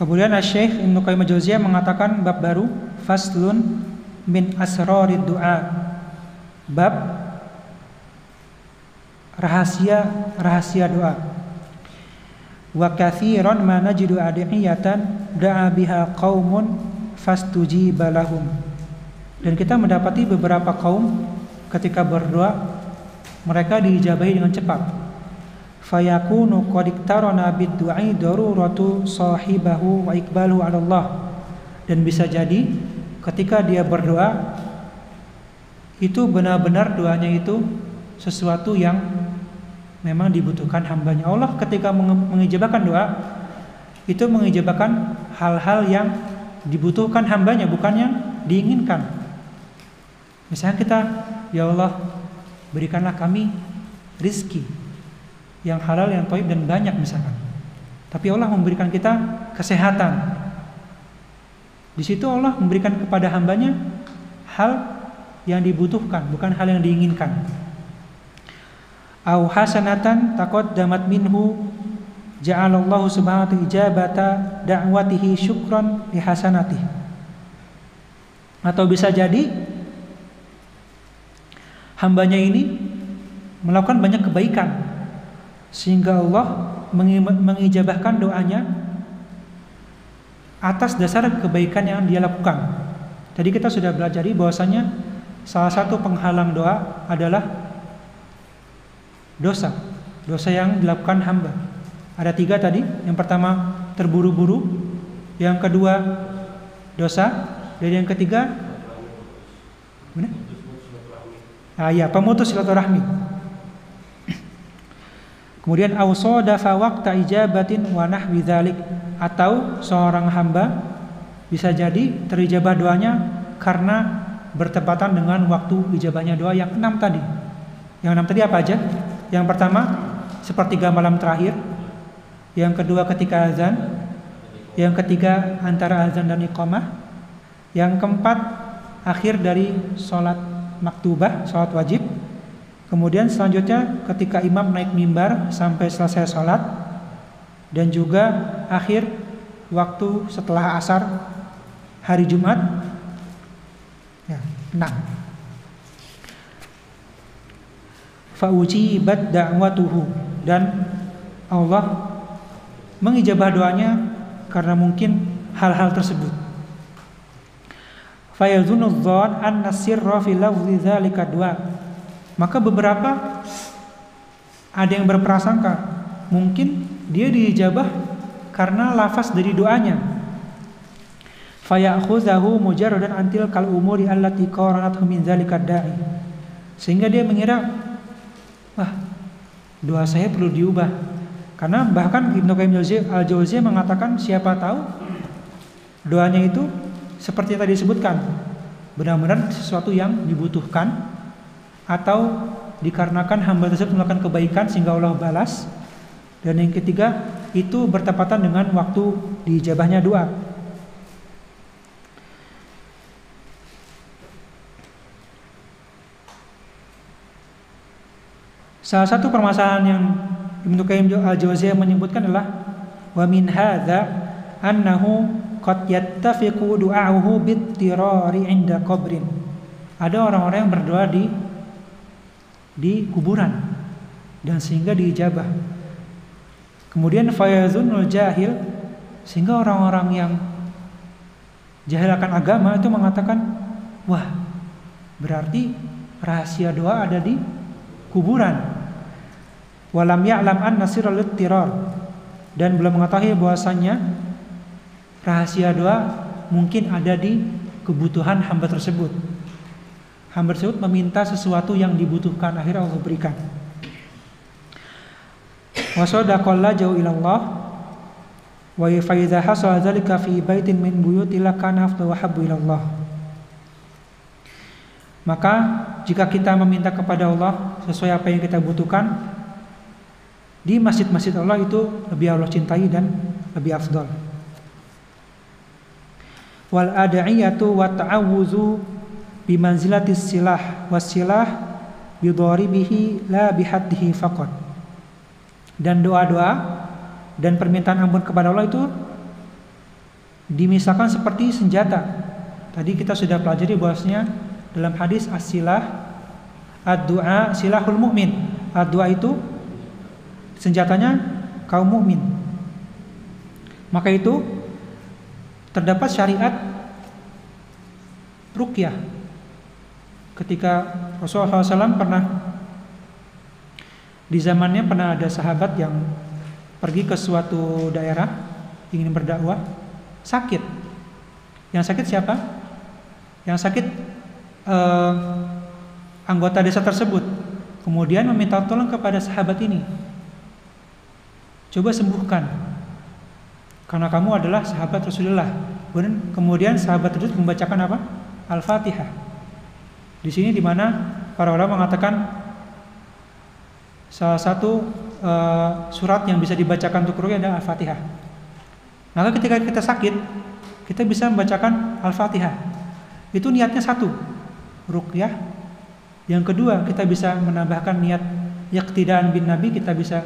Kemudian Asy-Syaikh Ibnu Qayyim al-Jauziyah mengatakan bab baru, faslun min asrarid du'a, bab rahasia doa. Wa katsiran ma najidu ad'iyatan da'a biha qaumun fastujiba lahum. Dan kita mendapati beberapa kaum ketika berdoa mereka diijabahi dengan cepat. Fayakunu qad iktarana bid-du'i daruratu sahibahu wa iqbaluhu 'ala Allah. Dan bisa jadi ketika dia berdoa itu benar-benar doanya itu sesuatu yang memang dibutuhkan hambanya. Allah ketika mengijabahkan doa itu mengijabahkan hal-hal yang dibutuhkan hambanya, bukan yang diinginkan. Misalnya kita, ya Allah berikanlah kami rizki yang halal, yang thayyib dan banyak misalkan. Tapi Allah memberikan kita kesehatan. Di situ Allah memberikan kepada hambanya hal yang dibutuhkan, bukan hal yang diinginkan. Au hasanatan taqaddamat minhu ja'alallahu subhanahu wa ta'ala ijabata da'watihi syukran li hasanatihi. Atau bisa jadi hambanya ini melakukan banyak kebaikan sehingga Allah mengijabahkan doanya atas dasar kebaikan yang dia lakukan. Jadi kita sudah belajar bahwasanya salah satu penghalang doa adalah dosa yang dilakukan hamba. Ada 3 tadi. Yang pertama terburu-buru, yang kedua dosa, dan yang ketiga pemutus silaturahmi. Kemudian ausadafa waqta ijabatin wa nahwi dzalik, atau seorang hamba bisa jadi terijabah doanya karena bertepatan dengan waktu ijabahnya doa yang 6 tadi. Yang 6 tadi apa aja? Yang pertama sepertiga malam terakhir, yang kedua ketika azan, yang ketiga antara azan dan iqamah, Yang keempat, akhir dari sholat maktubah, sholat wajib. Kemudian selanjutnya ketika imam naik mimbar sampai selesai sholat. Dan juga akhir waktu setelah asar hari Jumat. Ya, 6. Fa'ujibat da'watuhu, dan Allah mengijabah doanya karena mungkin hal-hal tersebut. Fayadhunnu dzan anna sirra fi lafzi dzalika du'a. Maka beberapa ada yang berprasangka mungkin dia diijabah karena lafaz dari doanya. Fayakhuzahu mujarradan antil kal umuri allati qaranathu min dzalika da'i. Sehingga dia mengira, wah, doa saya perlu diubah. Karena bahkan Ibnu Qayyim al-Jauziyah mengatakan siapa tahu doanya itu seperti yang tadi disebutkan, benar-benar sesuatu yang dibutuhkan atau dikarenakan hamba tersebut melakukan kebaikan sehingga Allah balas. Dan yang ketiga, itu bertepatan dengan waktu diijabahnya doa. Salah satu permasalahan yang Ibnu Qayyim al-Jauziyah menyebutkan adalah wa min hadza annahu qad yattafiqu du'a'uhu bittirari 'inda qabrin. Ada orang-orang yang berdoa di kuburan dan sehingga diijabah. Kemudian fayazunul jahil, sehingga orang-orang yang jahil akan agama itu mengatakan, wah, berarti rahasia doa ada di kuburan. Walam ya'lam anna sirral ittirar, dan belum mengetahui bahwasannya rahasia doa mungkin ada di kebutuhan hamba tersebut. Hamba tersebut meminta sesuatu yang dibutuhkan, akhirnya Allah berikan. Wa sadaqalla jauh ilallah wa fa idza hasala dzalika fi baitin min buyutillah kana afdalu wa habbu ilallah. Maka jika kita meminta kepada Allah sesuai apa yang kita butuhkan di masjid-masjid Allah, itu lebih Allah cintai dan lebih afdal. Wal ad'iyatu wa ta'awuzu bimanzilatis silah wasilah bidharibihi la bihaddihi faqat. Dan doa-doa dan permintaan ampun kepada Allah itu dimisalkan seperti senjata. Tadi kita sudah pelajari bahwasanya dalam hadis as-silah ad-du'a silahul mu'min. Ad-du'a itu senjatanya kaum mukmin. Maka itu terdapat syariat ruqyah. Ketika Rasulullah SAW di zamannya pernah ada sahabat yang pergi ke suatu daerah ingin berdakwah, sakit. Yang sakit siapa? Yang sakit anggota desa tersebut. Kemudian meminta tolong kepada sahabat ini, coba sembuhkan, karena kamu adalah sahabat Rasulullah. Kemudian sahabat tersebut membacakan apa? Al-Fatihah. Di sini di mana para ulama mengatakan salah satu surat yang bisa dibacakan untuk ruqyah adalah Al-Fatihah. Maka ketika kita sakit, kita bisa membacakan Al-Fatihah. Itu niatnya satu, ruqyah. Yang kedua, kita bisa menambahkan niat iqtidaan bin Nabi, kita bisa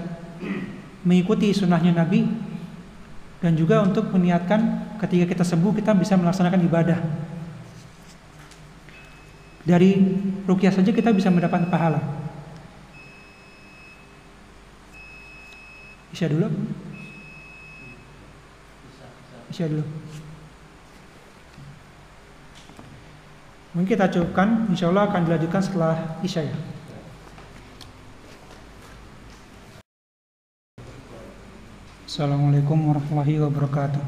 mengikuti sunnahnya Nabi. Dan juga untuk meniatkan ketika kita sembuh, kita bisa melaksanakan ibadah. Dari ruqyah saja kita bisa mendapat pahala. Isya dulu. Isya dulu. Mungkin kita cukupkan, insya Allah akan dilanjutkan setelah Isya ya. Assalamualaikum warahmatullahi wabarakatuh.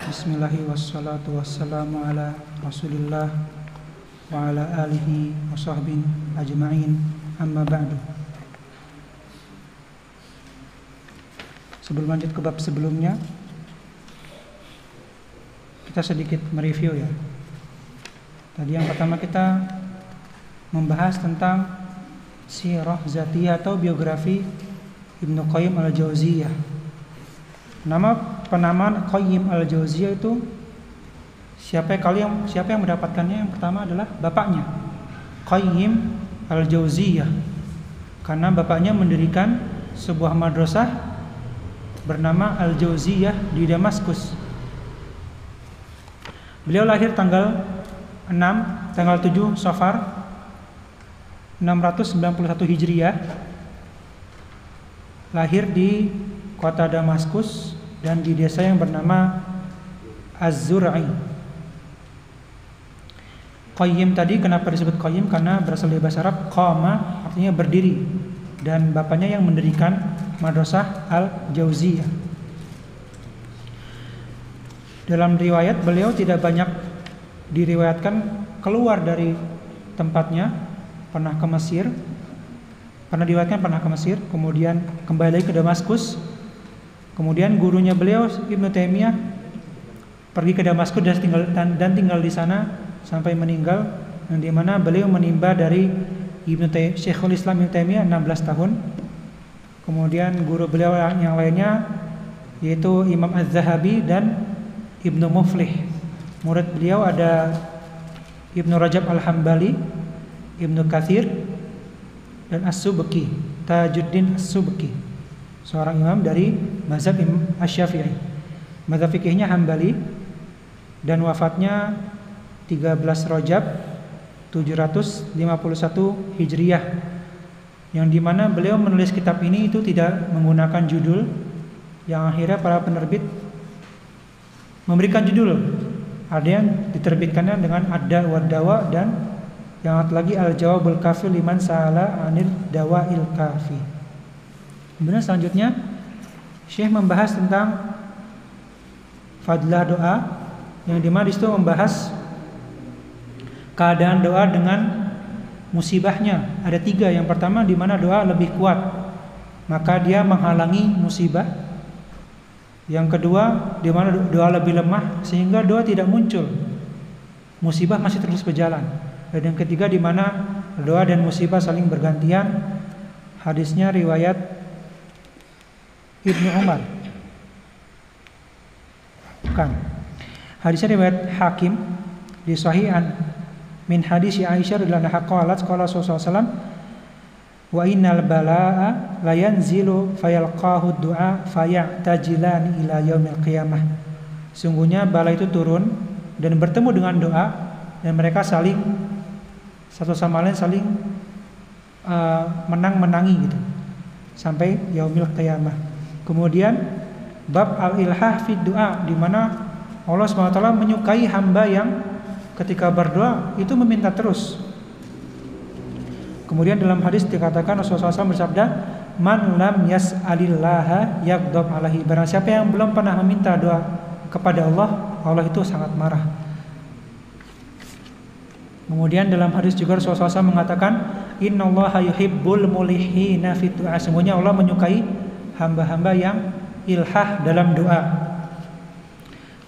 Bismillahirrahmanirrahim. Wassalatu wassalamu ala Rasulillah wa ala alihi wa sahbihi ajma'in. Amma ba'du. Sebelum lanjut ke bab sebelumnya, kita sedikit mereview ya. Tadi yang pertama kita membahas tentang sirah zatiyah atau biografi Ibnu Qayyim al-Jauziyah. Nama penamaan Qayyim al-Jauziyah itu siapa yang mendapatkannya? Yang pertama adalah bapaknya, Qayyim al-Jauziyah. Karena bapaknya mendirikan sebuah madrasah bernama Al-Jauziyah di Damaskus. Beliau lahir tanggal 7 Safar 691 Hijriah. Lahir di kota Damaskus dan di desa yang bernama Az-Zur'i. Qayyim tadi kenapa disebut Qayyim? Karena berasal dari bahasa Arab qama, artinya berdiri, dan bapaknya yang mendirikan madrasah Al-Jauziyah. Dalam riwayat beliau tidak banyak diriwayatkan keluar dari tempatnya, pernah diriwayatkan ke Mesir, kemudian kembali lagi ke Damaskus. Kemudian gurunya beliau Ibnu Taimiyah pergi ke Damaskus dan tinggal di sana sampai meninggal, yang di mana beliau menimba dari Syekhul Islam Ibnu Taimiyah 16 tahun. Kemudian guru beliau yang lainnya yaitu Imam Az-Zahabi dan Ibnu Muflih. Murid beliau ada Ibnu Rajab Al-Hambali, Ibnu Katsir, dan As-Subki, Tajuddin As-Subki, seorang imam dari mazhab Imam Asy-Syafi'i. Mazhab fikihnya Hambali, dan wafatnya 13 Rajab 751 Hijriah, yang dimana beliau menulis kitab ini itu tidak menggunakan judul, yang akhirnya para penerbit memberikan judul. Ada yang diterbitkannya dengan Ad-Da wa Dawa, dan yang satu lagi Al-Jawabul Kafi liman sa'ala anil dawa'il kafi. Kemudian selanjutnya Syekh membahas tentang fadilah doa, yang dimana disitu membahas keadaan doa dengan musibahnya. Ada 3. Yang pertama, di mana doa lebih kuat, maka dia menghalangi musibah. Yang kedua, di mana doa lebih lemah sehingga doa tidak muncul, musibah masih terus berjalan. Dan yang ketiga, di mana doa dan musibah saling bergantian. Hadisnya riwayat Ibnu Umar. Bukan. Hadisnya riwayat Hakim di Sahihan min hadis Aisyah radhiyallahu anha qalat qala sallallahu alaihi wasallam wa innal balaa la yanzilu fayalqahu du'a fayatajilan ila yaumil qiyamah. Sungguhnya bala itu turun dan bertemu dengan doa, dan mereka saling satu sama lain saling menang-menangi gitu sampai yaumil qiyamah. Kemudian bab al-ilhah fi du'a, di mana Allah SWT menyukai hamba yang ketika berdoa itu meminta terus. Kemudian dalam hadis dikatakan Rasulullah SAW bersabda, man lam yas'alillaha yaghdab alaihi. Barang siapa yang belum pernah meminta doa kepada Allah, Allah itu sangat marah. Kemudian dalam hadis juga Rasulullah SAW mengatakan, innallaha yuhibbul mulihina fi du'a. Semuanya Allah menyukai hamba-hamba yang ilhah dalam doa.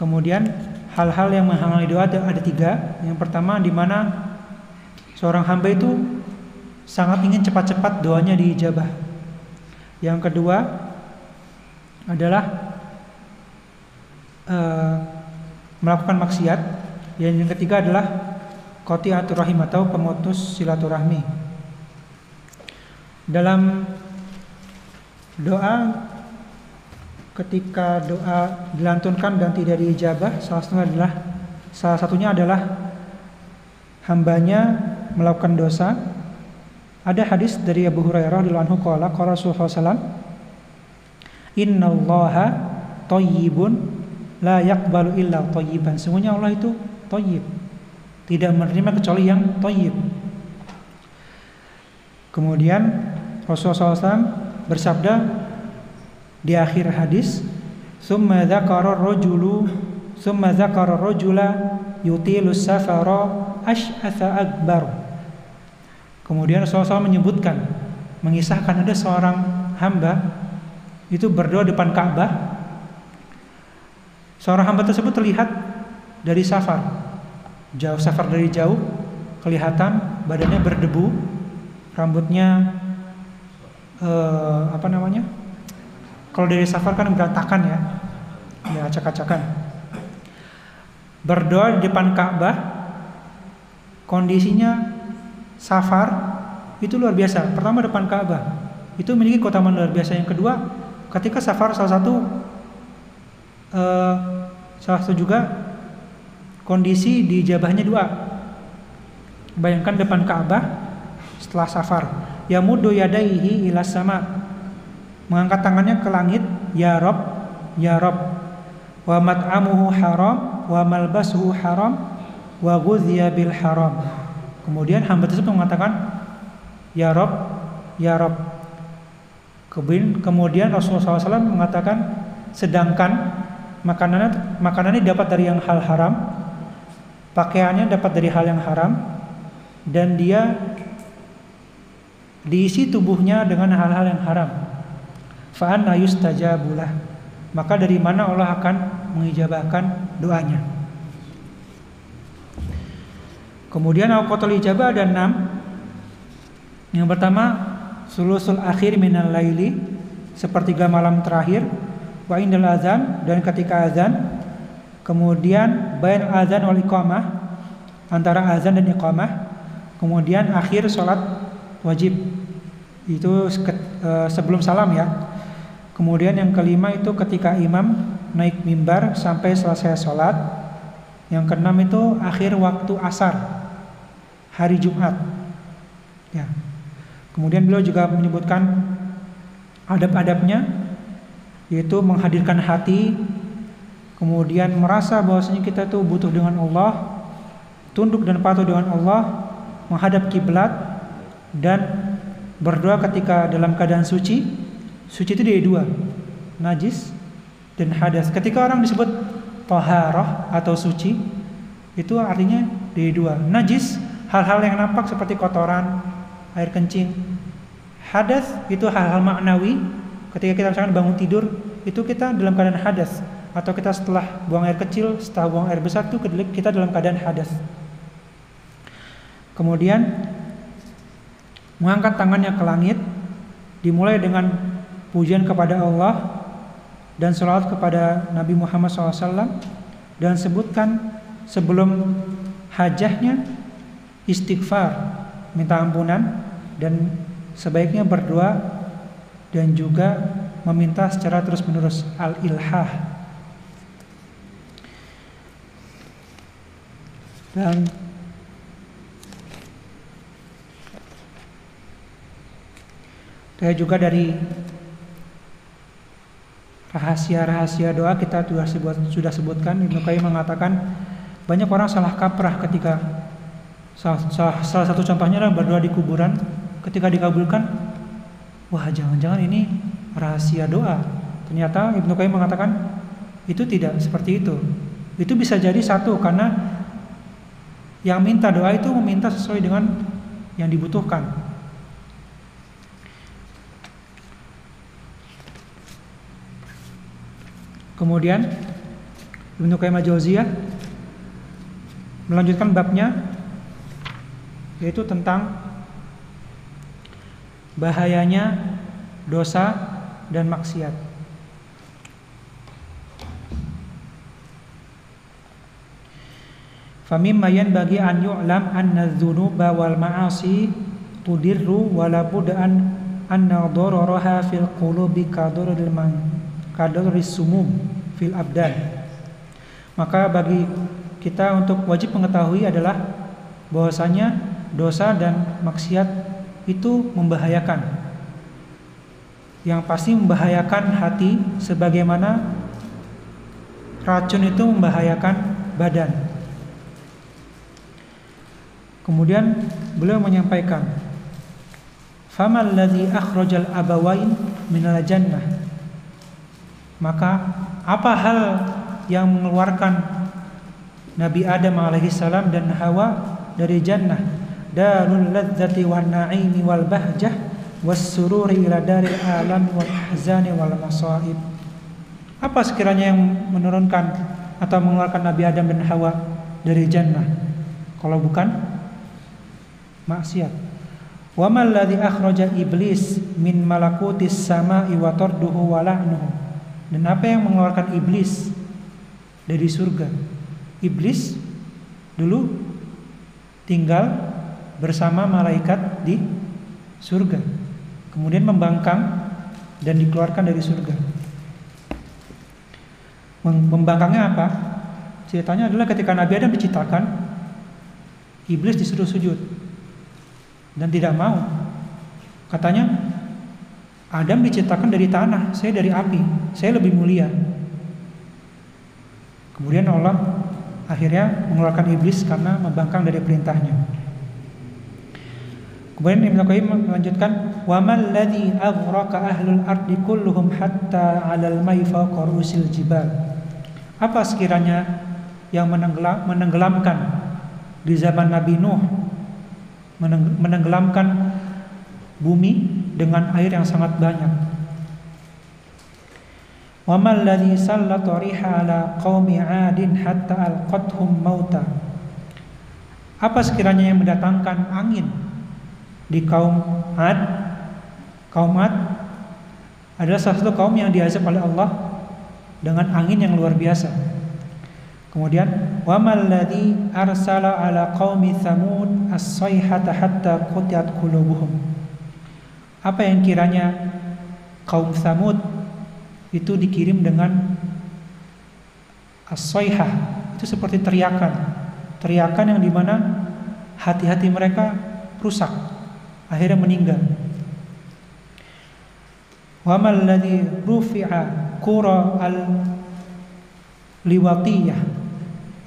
Kemudian hal-hal yang menghalangi doa ada 3. Yang pertama, di mana seorang hamba itu sangat ingin cepat-cepat doanya diijabah. Yang kedua adalah melakukan maksiat. Yang ketiga adalah qati'atur rahim atau pemutus silaturahmi. Dalam doa, ketika doa dilantunkan dan tidak diijabah, salah satunya adalah hambanya melakukan dosa. Ada hadis dari Abu Hurairah radhiyallahu anhu qala Rasulullah SAW, innallaha thayyibun la yaqbalu illa thayyiban. Sesungguhnya Allah itu thayyib, tidak menerima kecuali yang thayyib. Kemudian Rasulullah SAW bersabda di akhir hadis, summa dzakara rajula yutilus safara ash'atha akbar. Kemudian Rasulullah SAW menyebutkan, mengisahkan ada seorang hamba itu berdoa depan Ka'bah. Seorang hamba tersebut terlihat dari safar dari jauh, kelihatan badannya berdebu, rambutnya kalau dari safar kan berantakan ya, ya acak-acakan. Berdoa di depan Ka'bah kondisinya safar itu luar biasa. Pertama depan Ka'bah itu memiliki keutamaan luar biasa. Yang kedua, ketika safar salah satu juga kondisi dijabahnya doa. Bayangkan depan Ka'bah setelah safar, yamuddu yadaihi ila sama, mengangkat tangannya ke langit, ya Rob, ya Rob. Wa mat'amuhu haram, wa malbasuhu haram, wa ghudhiya bil haram. Kemudian hamba tersebut mengatakan, ya Rob, ya Rob. Kemudian Rasulullah SAW mengatakan, sedangkan makanannya dapat dari yang hal haram, pakaiannya dapat dari hal yang haram, dan dia diisi tubuhnya dengan hal-hal yang haram. Fa anna yustajabulah, maka dari mana Allah akan mengijabahkan doanya. Kemudian awqatul ijabah ada 6. Yang pertama, sulusul akhir minal laili, sepertiga malam terakhir, wa indal azan, dan ketika azan. Kemudian bain azan wal iqamah, antara azan dan iqamah. Kemudian akhir sholat wajib, itu sebelum salam ya. Kemudian yang kelima itu ketika imam naik mimbar sampai selesai sholat. Yang keenam itu akhir waktu asar hari Jumat ya. Kemudian beliau juga menyebutkan adab-adabnya, yaitu menghadirkan hati, kemudian merasa bahwasanya kita tuh butuh dengan Allah, tunduk dan patuh dengan Allah, menghadap kiblat, dan berdoa ketika dalam keadaan suci. Suci itu dari 2, najis dan hadas. Ketika orang disebut taharah atau suci, itu artinya dari 2. Najis, hal-hal yang nampak seperti kotoran, air kencing. Hadas itu hal-hal maknawi. Ketika kita misalkan bangun tidur, itu kita dalam keadaan hadas. Atau kita setelah buang air kecil, setelah buang air besar, itu kita dalam keadaan hadas. Kemudian mengangkat tangannya ke langit, dimulai dengan pujian kepada Allah dan salawat kepada Nabi Muhammad SAW, dan sebutkan sebelum hajahnya istighfar, minta ampunan, dan sebaiknya berdoa dan juga meminta secara terus-menerus, al-ilhah. Dan saya juga dari rahasia-rahasia doa kita sudah sebutkan. Ibnu Qayyim mengatakan banyak orang salah kaprah ketika salah satu contohnya adalah berdoa di kuburan. Ketika dikabulkan, wah jangan-jangan ini rahasia doa. Ternyata Ibnu Qayyim mengatakan itu tidak seperti itu. Itu bisa jadi satu karena yang minta doa itu meminta sesuai dengan yang dibutuhkan. Kemudian Ibnu Qayyim al-Jauziyah melanjutkan babnya, yaitu tentang bahayanya dosa dan maksiat. Famimma yanbaghi an yu'lam anna adh-dhunuba wal ma'asi tudirru wa la budda anna dararaha fil qulubi kadurris sumum fil abdan. Maka bagi kita untuk wajib mengetahui adalah bahwasanya dosa dan maksiat itu membahayakan. Yang pasti membahayakan hati sebagaimana racun itu membahayakan badan. Kemudian beliau menyampaikan, famal ladzi akhrajal abawain minal jannah. Maka apa hal yang mengeluarkan Nabi Adam alaihissalam dan Hawa dari jannah? Darul ladzati wan na'imi wal bahjah was sururi ila daril alam wal ahzani wal masaib. Apa sekiranya yang menurunkan atau mengeluarkan Nabi Adam dan Hawa dari jannah kalau bukan maksiat? Wa mal ladzi akhraja iblis min malakutis sama'i wa tarduhu wa la'nuhu. Dan apa yang mengeluarkan iblis dari surga. Iblis dulu tinggal bersama malaikat di surga, kemudian membangkang dan dikeluarkan dari surga. Membangkangnya apa? Ceritanya adalah ketika Nabi Adam diciptakan, iblis disuruh sujud dan tidak mau. Katanya, Adam diciptakan dari tanah, saya dari api, saya lebih mulia. Kemudian Allah akhirnya mengeluarkan iblis karena membangkang dari perintahnya. Kemudian Ibnu Qayyim melanjutkan, wa mal ladzi aghraqa ahlul ardi kulluhum hatta 'alal mai fawqa ru'usil jibal. Apa sekiranya yang menenggelamkan di zaman Nabi Nuh, menenggelamkan bumi dengan air yang sangat banyak. Wa mal ladzi sallata riha ala qaumi 'adin hatta alqathum mauta. Apa sekiranya yang mendatangkan angin di kaum Ad? Kaum Ad adalah salah satu kaum yang diazab oleh Allah dengan angin yang luar biasa. Kemudian wa mal ladzi arsala ala qaumi Tsamud as-sayhata hatta qutiat qulubuhum. Apa yang kiranya kaum Tsamud itu dikirim dengan as-sayhah, itu seperti teriakan yang dimana hati-hati mereka rusak, akhirnya meninggal. Wa mal ladzi rufi'a qura al-liwatiyah.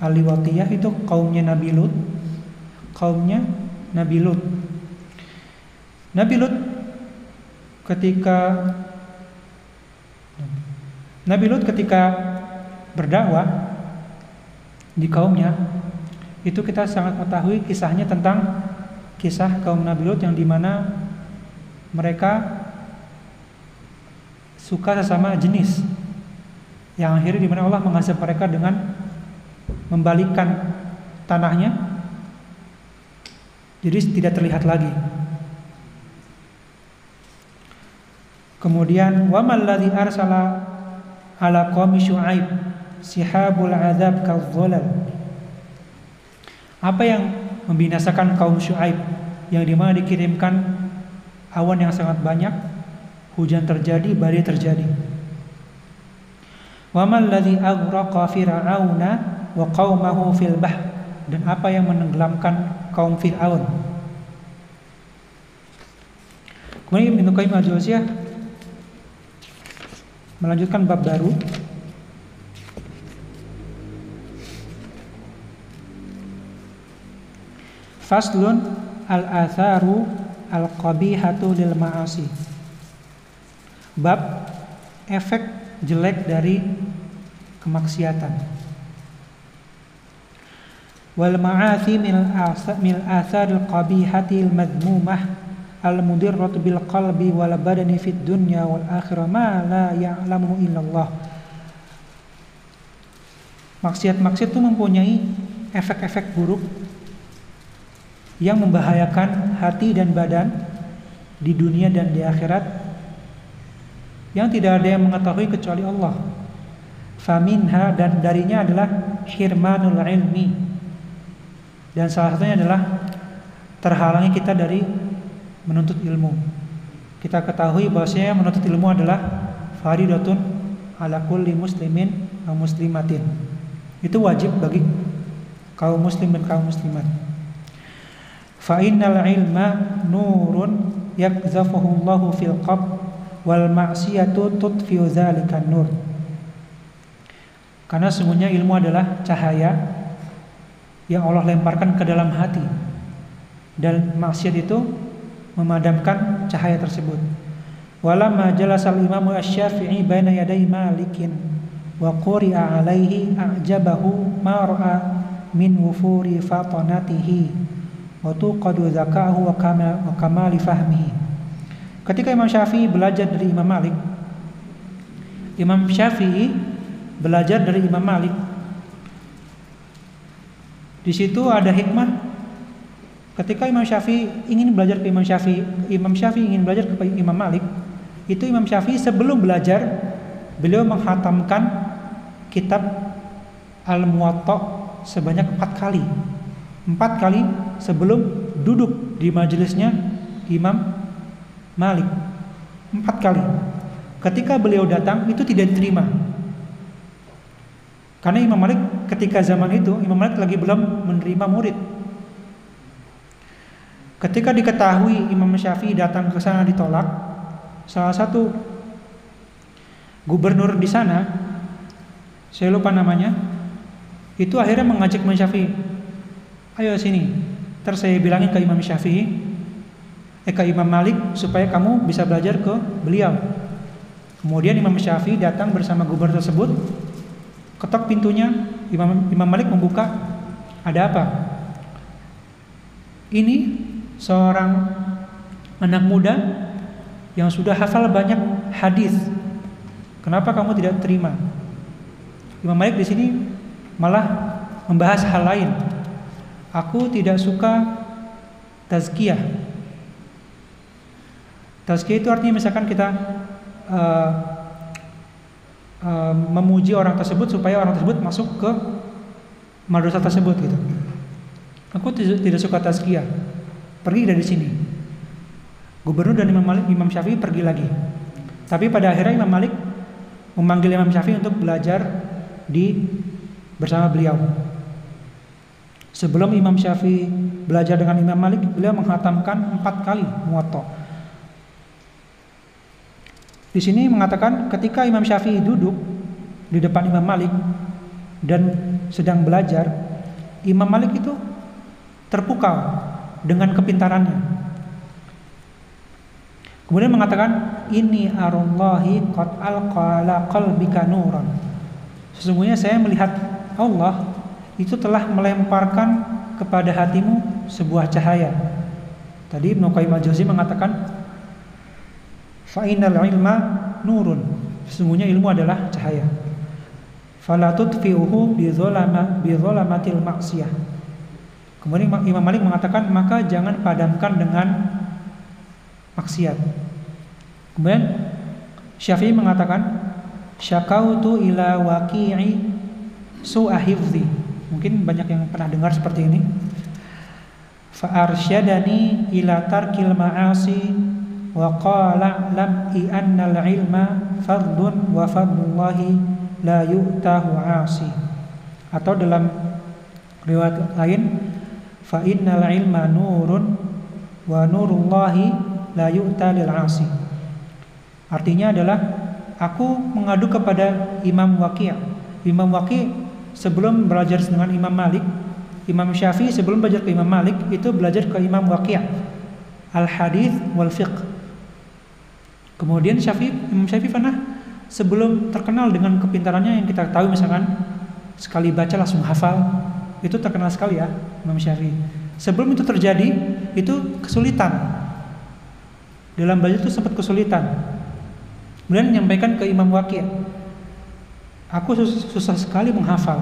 Al-liwatiyah itu kaumnya Nabi Lut. Nabi Lut ketika berdakwah di kaumnya, itu kita sangat mengetahui kisahnya tentang kisah kaum Nabi Lut yang dimana mereka suka sesama jenis, yang akhirnya dimana Allah mengazab mereka dengan membalikkan tanahnya jadi tidak terlihat lagi. Kemudian wa mal ladzi arsala ala qaumi Syu'aib sihabul adzab kadh-dhalal. Apa yang membinasakan kaum Syu'aib, yang dimana dikirimkan awan yang sangat banyak, hujan terjadi, badai terjadi. Wa mal ladzi aghraqa fir'auna wa qaumahu fil bahr. Dan apa yang menenggelamkan kaum Fir'aun. Kemudian Ibnu Qayyim al-Jauziyah melanjutkan bab baru. Faslun al-atharu al-qabihatu lil ma'asi. Bab efek jelek dari kemaksiatan. Wal ma'asi min al-atharil qabihati al-madmumah al-mudirratu bil qalbi wal badani fid dunya wal akhirah ma la ya'lamu illallah. Maksiat-maksiat itu mempunyai efek-efek buruk yang membahayakan hati dan badan di dunia dan di akhirat, yang tidak ada yang mengetahui kecuali Allah. Faminha, dan darinya adalah hirmanul ilmi, dan salah satunya adalah terhalangi kita dari menuntut ilmu. Kita ketahui bahwasanya menuntut ilmu adalah faridatun ala kulli muslimin wa muslimatin. Itu wajib bagi kaum muslim dan kaum muslimat. Fa innal ilma nurun yakzafuhu Allahu fil qalb wal ma'siyatu tudfi'u dzalika nur. Karena sungguhnya ilmu adalah cahaya yang Allah lemparkan ke dalam hati, dan maksiat itu memadamkan cahaya tersebut. Walamma jalasal imamu asy-Syafi'i baina yaday Malikin wa quri'a alaihi a'jabahu ma ra'a min wufuri fatanatihi wa tuqadu zakahu wa kamali fahmihi. Ketika Imam Syafi'i belajar dari Imam Malik, Imam Syafi'i belajar dari Imam Malik, di situ ada hikmah. Ketika Imam Syafi'i ingin belajar ke Imam Syafi'i ingin belajar ke Imam Malik, itu Imam Syafi'i sebelum belajar beliau menghatamkan kitab Al-Muwatta sebanyak 4 kali. 4 kali sebelum duduk di majelisnya Imam Malik. 4 kali. Ketika beliau datang itu tidak diterima. Karena Imam Malik ketika zaman itu Imam Malik lagi belum menerima murid. Ketika diketahui Imam Syafi'i datang ke sana ditolak, salah satu gubernur di sana, saya lupa namanya, itu akhirnya mengajak Imam Syafi'i, ayo sini, ntar saya bilangin ke Imam Syafi'i, ke Imam Malik supaya kamu bisa belajar ke beliau. Kemudian Imam Syafi'i datang bersama gubernur tersebut, ketok pintunya, Imam Malik membuka, ada apa? Ini seorang anak muda yang sudah hafal banyak hadis. Kenapa kamu tidak terima? Imam Malik di sini malah membahas hal lain. Aku tidak suka tazkiyah. Tazkiyah itu artinya misalkan kita memuji orang tersebut supaya orang tersebut masuk ke madrasah tersebut gitu. Aku tidak suka tazkiyah. Pergi dari sini. Gubernur dan Imam Syafi'i pergi lagi. Tapi pada akhirnya Imam Malik memanggil Imam Syafi'i untuk belajar bersama beliau. Sebelum Imam Syafi'i belajar dengan Imam Malik, beliau menghatamkan 4 kali Muwatta. Di sini mengatakan ketika Imam Syafi'i duduk di depan Imam Malik dan sedang belajar, Imam Malik itu terpukau dengan kepintarannya. Kemudian mengatakan, ini arullahi qad alqala qalbika nuran. Sesungguhnya saya melihat Allah itu telah melemparkan kepada hatimu sebuah cahaya. Tadi Ibnu Qayyim al-Jauziyah mengatakan, fa innal ilma nurun. Sesungguhnya ilmu adalah cahaya. Fala tudfi'uhu bi dzulamatil ma'siyah. Kemudian Imam Malik mengatakan, maka jangan padamkan dengan maksiat. Kemudian Syafi'i mengatakan, syakautu ila waqi'i su'a hifzi. Mungkin banyak yang pernah dengar seperti ini. Fa arsyadani ila tarkil ma'asi wa qala lam annal ilma fadlun wa fadlullahi la yu'tahu 'asi. Atau dalam riwayat lain, fa innal ilma nurun wa nurullahi la yu'ta lil 'asi. Artinya adalah aku mengadu kepada Imam Waqi'. Imam Waqi' sebelum belajar dengan Imam Malik, Imam Syafi'i sebelum belajar ke Imam Malik itu belajar ke Imam Waqi' al-hadits wal fiqh. Kemudian Imam Syafi'i pernah sebelum terkenal dengan kepintarannya yang kita tahu, misalkan sekali baca langsung hafal, itu terkenal sekali ya Imam Syafi'i. Sebelum itu terjadi, itu kesulitan. Dalam belajar itu sempat kesulitan. Kemudian menyampaikan ke Imam Waqi', aku susah sekali menghafal.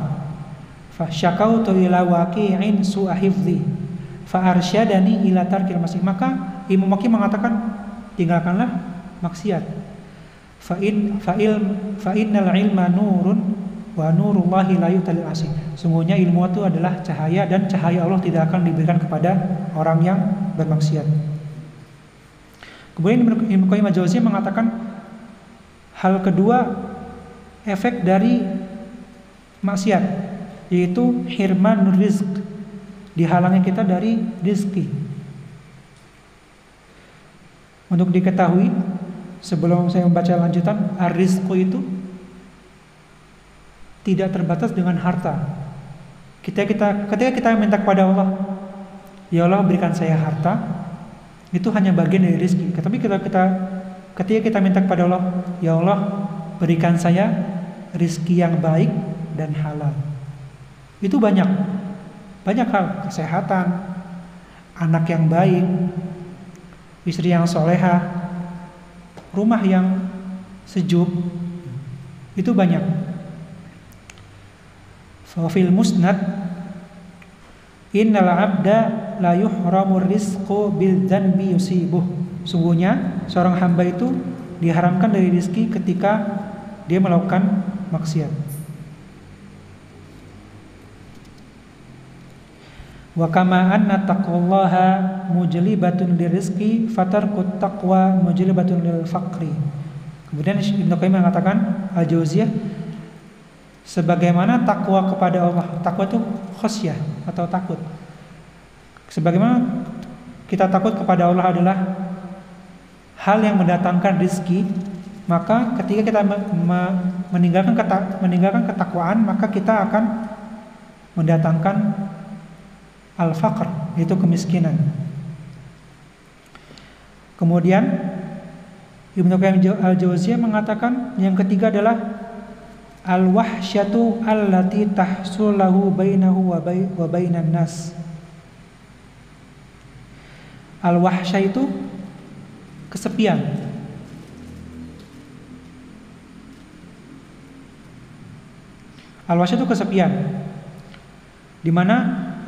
Fa syakautu ila waqi'in su'a hifzi fa arsyadani ila tarkil masih. Maka Imam Waqi' mengatakan, tinggalkanlah maksiat. Fa innal ilma nurun wa nurullahi la yu'ta lil 'asi. Sungguhnya ilmu itu adalah cahaya dan cahaya Allah tidak akan diberikan kepada orang yang bermaksiat. Kemudian Ibnu Qayyim al-Jauziyah mengatakan hal kedua efek dari maksiat, yaitu hirmanur rizq, dihalangi kita dari rezeki. Untuk diketahui, sebelum saya membaca lanjutan, ar-rizqu itu tidak terbatas dengan harta. Ketika kita minta kepada Allah, ya Allah berikan saya harta, itu hanya bagian dari rezeki. Tapi ketika kita minta kepada Allah, ya Allah berikan saya rezeki yang baik dan halal, itu banyak hal, kesehatan, anak yang baik, istri yang solehah, rumah yang sejuk, itu banyak. Fil musnad innal abda la yuhramur rizqu bil dzanbi yusibuh. Sungguhnya seorang hamba itu diharamkan dari rezeki ketika dia melakukan maksiat. Wa kama anna taqwallaha mujlibatun lirizqi fatarkut taqwa mujlibatun lil faqri. Kemudian Ibnu Qayyim mengatakan Al-Jauziyah, sebagaimana takwa kepada Allah, takwa itu khasyah atau takut. Sebagaimana kita takut kepada Allah adalah hal yang mendatangkan rizki, maka ketika kita meninggalkan ketakwaan, maka kita akan mendatangkan al-faqr, yaitu kemiskinan. Kemudian Ibnu Qayyim al-Jauziyah mengatakan yang ketiga adalah al-wahsyatu allati tahsulahu bainahu wa bainan nas. Al-wahsyah itu kesepian. Al-wahsyah itu kesepian, di mana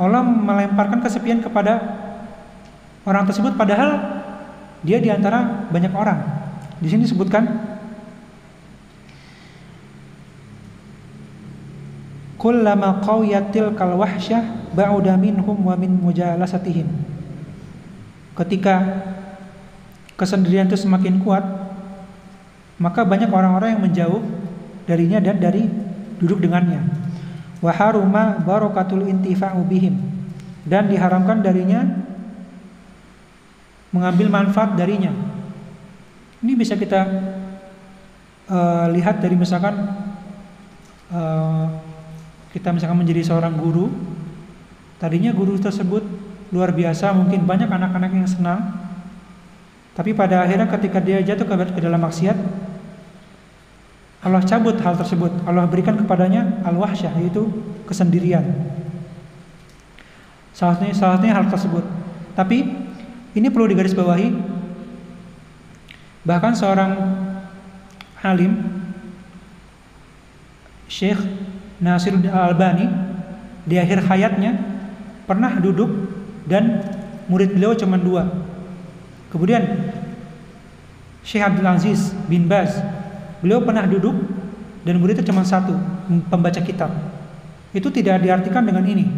Allah melemparkan kesepian kepada orang tersebut, padahal dia di antara banyak orang. Di sini disebutkan kullama qawiyatil kal wahsyah ba'uda minhum wa min mujalasatihim. Ketika kesendirian itu semakin kuat, maka banyak orang-orang yang menjauh darinya dan dari duduk dengannya. Wa haruma barakatul intifa'u bihim, dan diharamkan darinya mengambil manfaat darinya. Ini bisa kita lihat dari misalkan kita misalkan menjadi seorang guru. Tadinya guru tersebut luar biasa, mungkin banyak anak-anak yang senang, tapi pada akhirnya ketika dia jatuh ke dalam maksiat, Allah cabut hal tersebut. Allah berikan kepadanya al-wahsyah, yaitu kesendirian. Salah satunya hal tersebut. Tapi ini perlu digarisbawahi, bahkan seorang alim, Syekh Nasiruddin Al-Albani, di akhir hayatnya pernah duduk dan murid beliau cuma 2. Kemudian Syekh Abdul Aziz bin Baz, beliau pernah duduk dan muridnya cuma 1, pembaca kitab. Itu tidak diartikan dengan ini.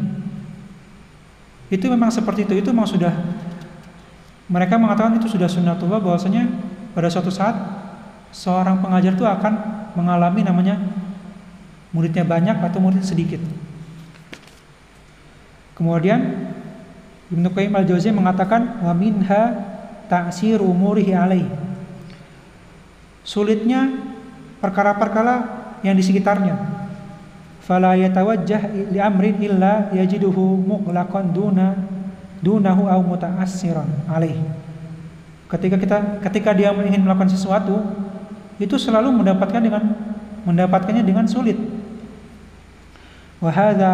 Itu memang seperti itu memang sudah, mereka mengatakan itu sudah sunnatullah, bahwasanya pada suatu saat seorang pengajar itu akan mengalami namanya muridnya banyak atau murid sedikit. Kemudian Ibnu Qayyim al-Jauziyah mengatakan wa minha ta'siru umurihi alaihi. Sulitnya perkara-perkara yang di sekitarnya. Fala yatawajjah li amrin illa yajiduhu muqlaqan dunahu aw muta'assiran alaih. Ketika dia ingin melakukan sesuatu, itu selalu mendapatkannya dengan sulit. Wa hadza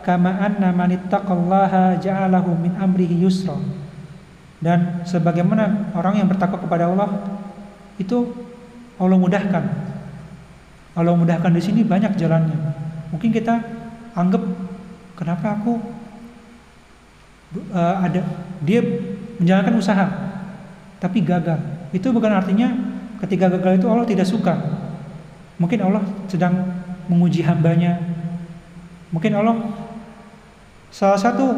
kama anna man ittaqallaha ja'alahu min amrihi yusra. Dan sebagaimana orang yang bertakwa kepada Allah, itu Allah mudahkan. Allah mudahkan di sini banyak jalannya. Mungkin kita anggap kenapa aku dia menjalankan usaha tapi gagal. Itu bukan artinya ketika gagal itu Allah tidak suka. Mungkin Allah sedang menguji hambanya. Mungkin Allah, salah satu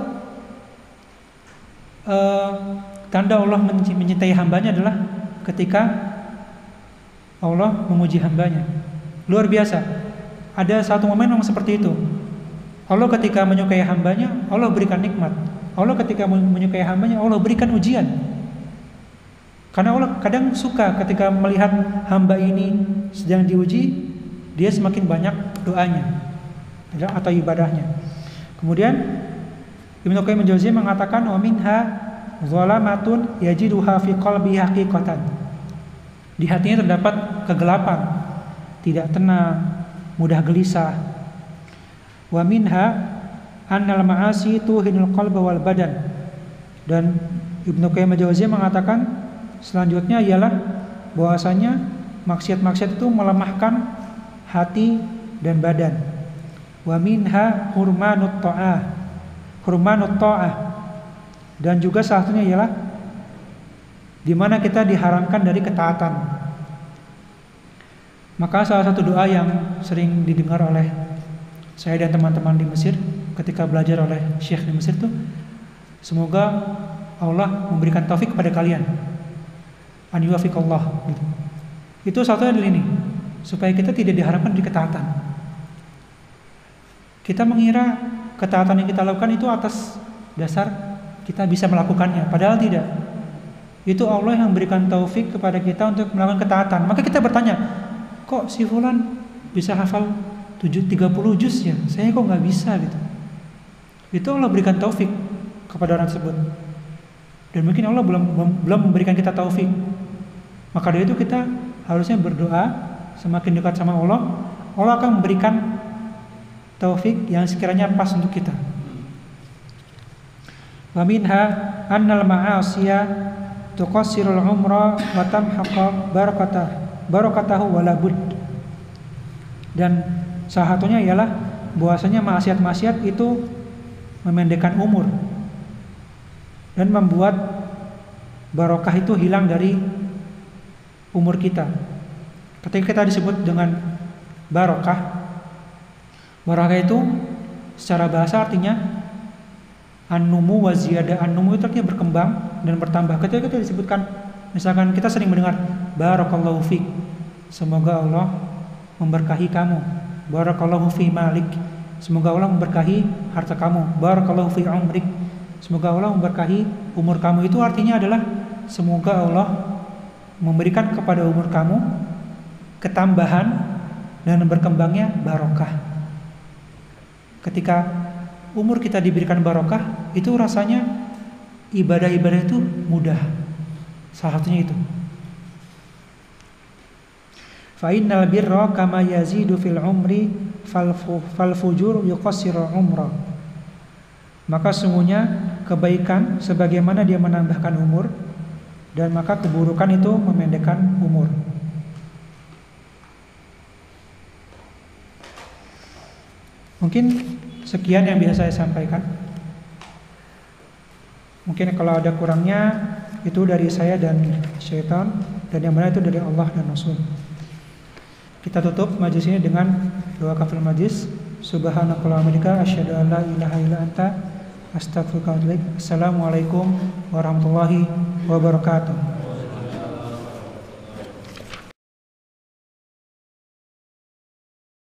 tanda Allah mencintai hambanya adalah ketika Allah menguji hambanya. Luar biasa. Ada satu momen yang seperti itu. Allah ketika menyukai hambanya, Allah berikan nikmat. Allah ketika menyukai hambanya, Allah berikan ujian. Karena Allah kadang suka ketika melihat hamba ini sedang diuji, dia semakin banyak doanya atau ibadahnya. Kemudian Ibnu Qayyim al-Jauziyah mengatakan wa minha zalamatun yajiduha fi qalbi haqiqatan. Di hatinya terdapat kegelapan, tidak tenang, mudah gelisah. Wa minha annal ma'asi tuhinul qalba wal badan. Dan Ibnu Qayyim al-Jauziyah mengatakan selanjutnya ialah bahwasanya maksiat-maksiat itu melemahkan hati dan badan. Wa minha hurmanut ta'ah. Dan juga salah satunya ialah di mana kita diharamkan dari ketaatan. Maka salah satu doa yang sering didengar oleh saya dan teman-teman di Mesir, ketika belajar oleh Syekh di Mesir tuh, semoga Allah memberikan taufik kepada kalian. An yuwafiqallah gitu. Itu satunya adalah ini, supaya kita tidak diharapkan di ketaatan. Kita mengira ketaatan yang kita lakukan itu atas dasar kita bisa melakukannya, padahal tidak. Itu Allah yang memberikan taufik kepada kita untuk melakukan ketaatan. Maka kita bertanya, kok si fulan bisa hafal 30 juz ya? Saya kok nggak bisa gitu. Itu Allah berikan taufik kepada orang tersebut. Dan mungkin Allah belum memberikan kita taufik. Maka dari itu kita harusnya berdoa, semakin dekat sama Allah, Allah akan memberikan taufik yang sekiranya pas untuk kita. Wa minha annal ma'asiya tuqassirul umra wa tamhaqa barakatahu wala bud. Dan salah satunya ialah bahwasanya maksiat-maksiat itu memendekkan umur dan membuat barokah itu hilang dari umur kita. Ketika kita disebut dengan barokah itu secara bahasa artinya an-numu wa ziyada. An-numu itu artinya berkembang dan bertambah. Ketika kita disebutkan, misalkan kita sering mendengar barakallahu fik, semoga Allah memberkahi kamu. Barakallahu fi malik, semoga Allah memberkahi harta kamu. Barakallahu fi umrik, semoga Allah memberkahi umur kamu. Itu artinya adalah semoga Allah memberikan kepada umur kamu ketambahan dan berkembangnya barokah. Ketika umur kita diberikan barokah, itu rasanya ibadah-ibadah itu mudah. Salah satunya itu. Fa innal birra kama yazidu fil umri fal fujur yuqassiru umra. Maka sungguhnya kebaikan sebagaimana dia menambahkan umur, dan maka keburukan itu memendekkan umur. Mungkin sekian yang bisa saya sampaikan. Mungkin kalau ada kurangnya itu dari saya dan syaitan, dan yang benar itu dari Allah dan Rasul. Kita tutup majelis ini dengan doa kafil majlis. Subhanakallahumma wa bihamdika asyhadu an la ilaha illa anta astaghfiruka wa atubu ilaik. Assalamualaikum warahmatullahi wabarakatuh.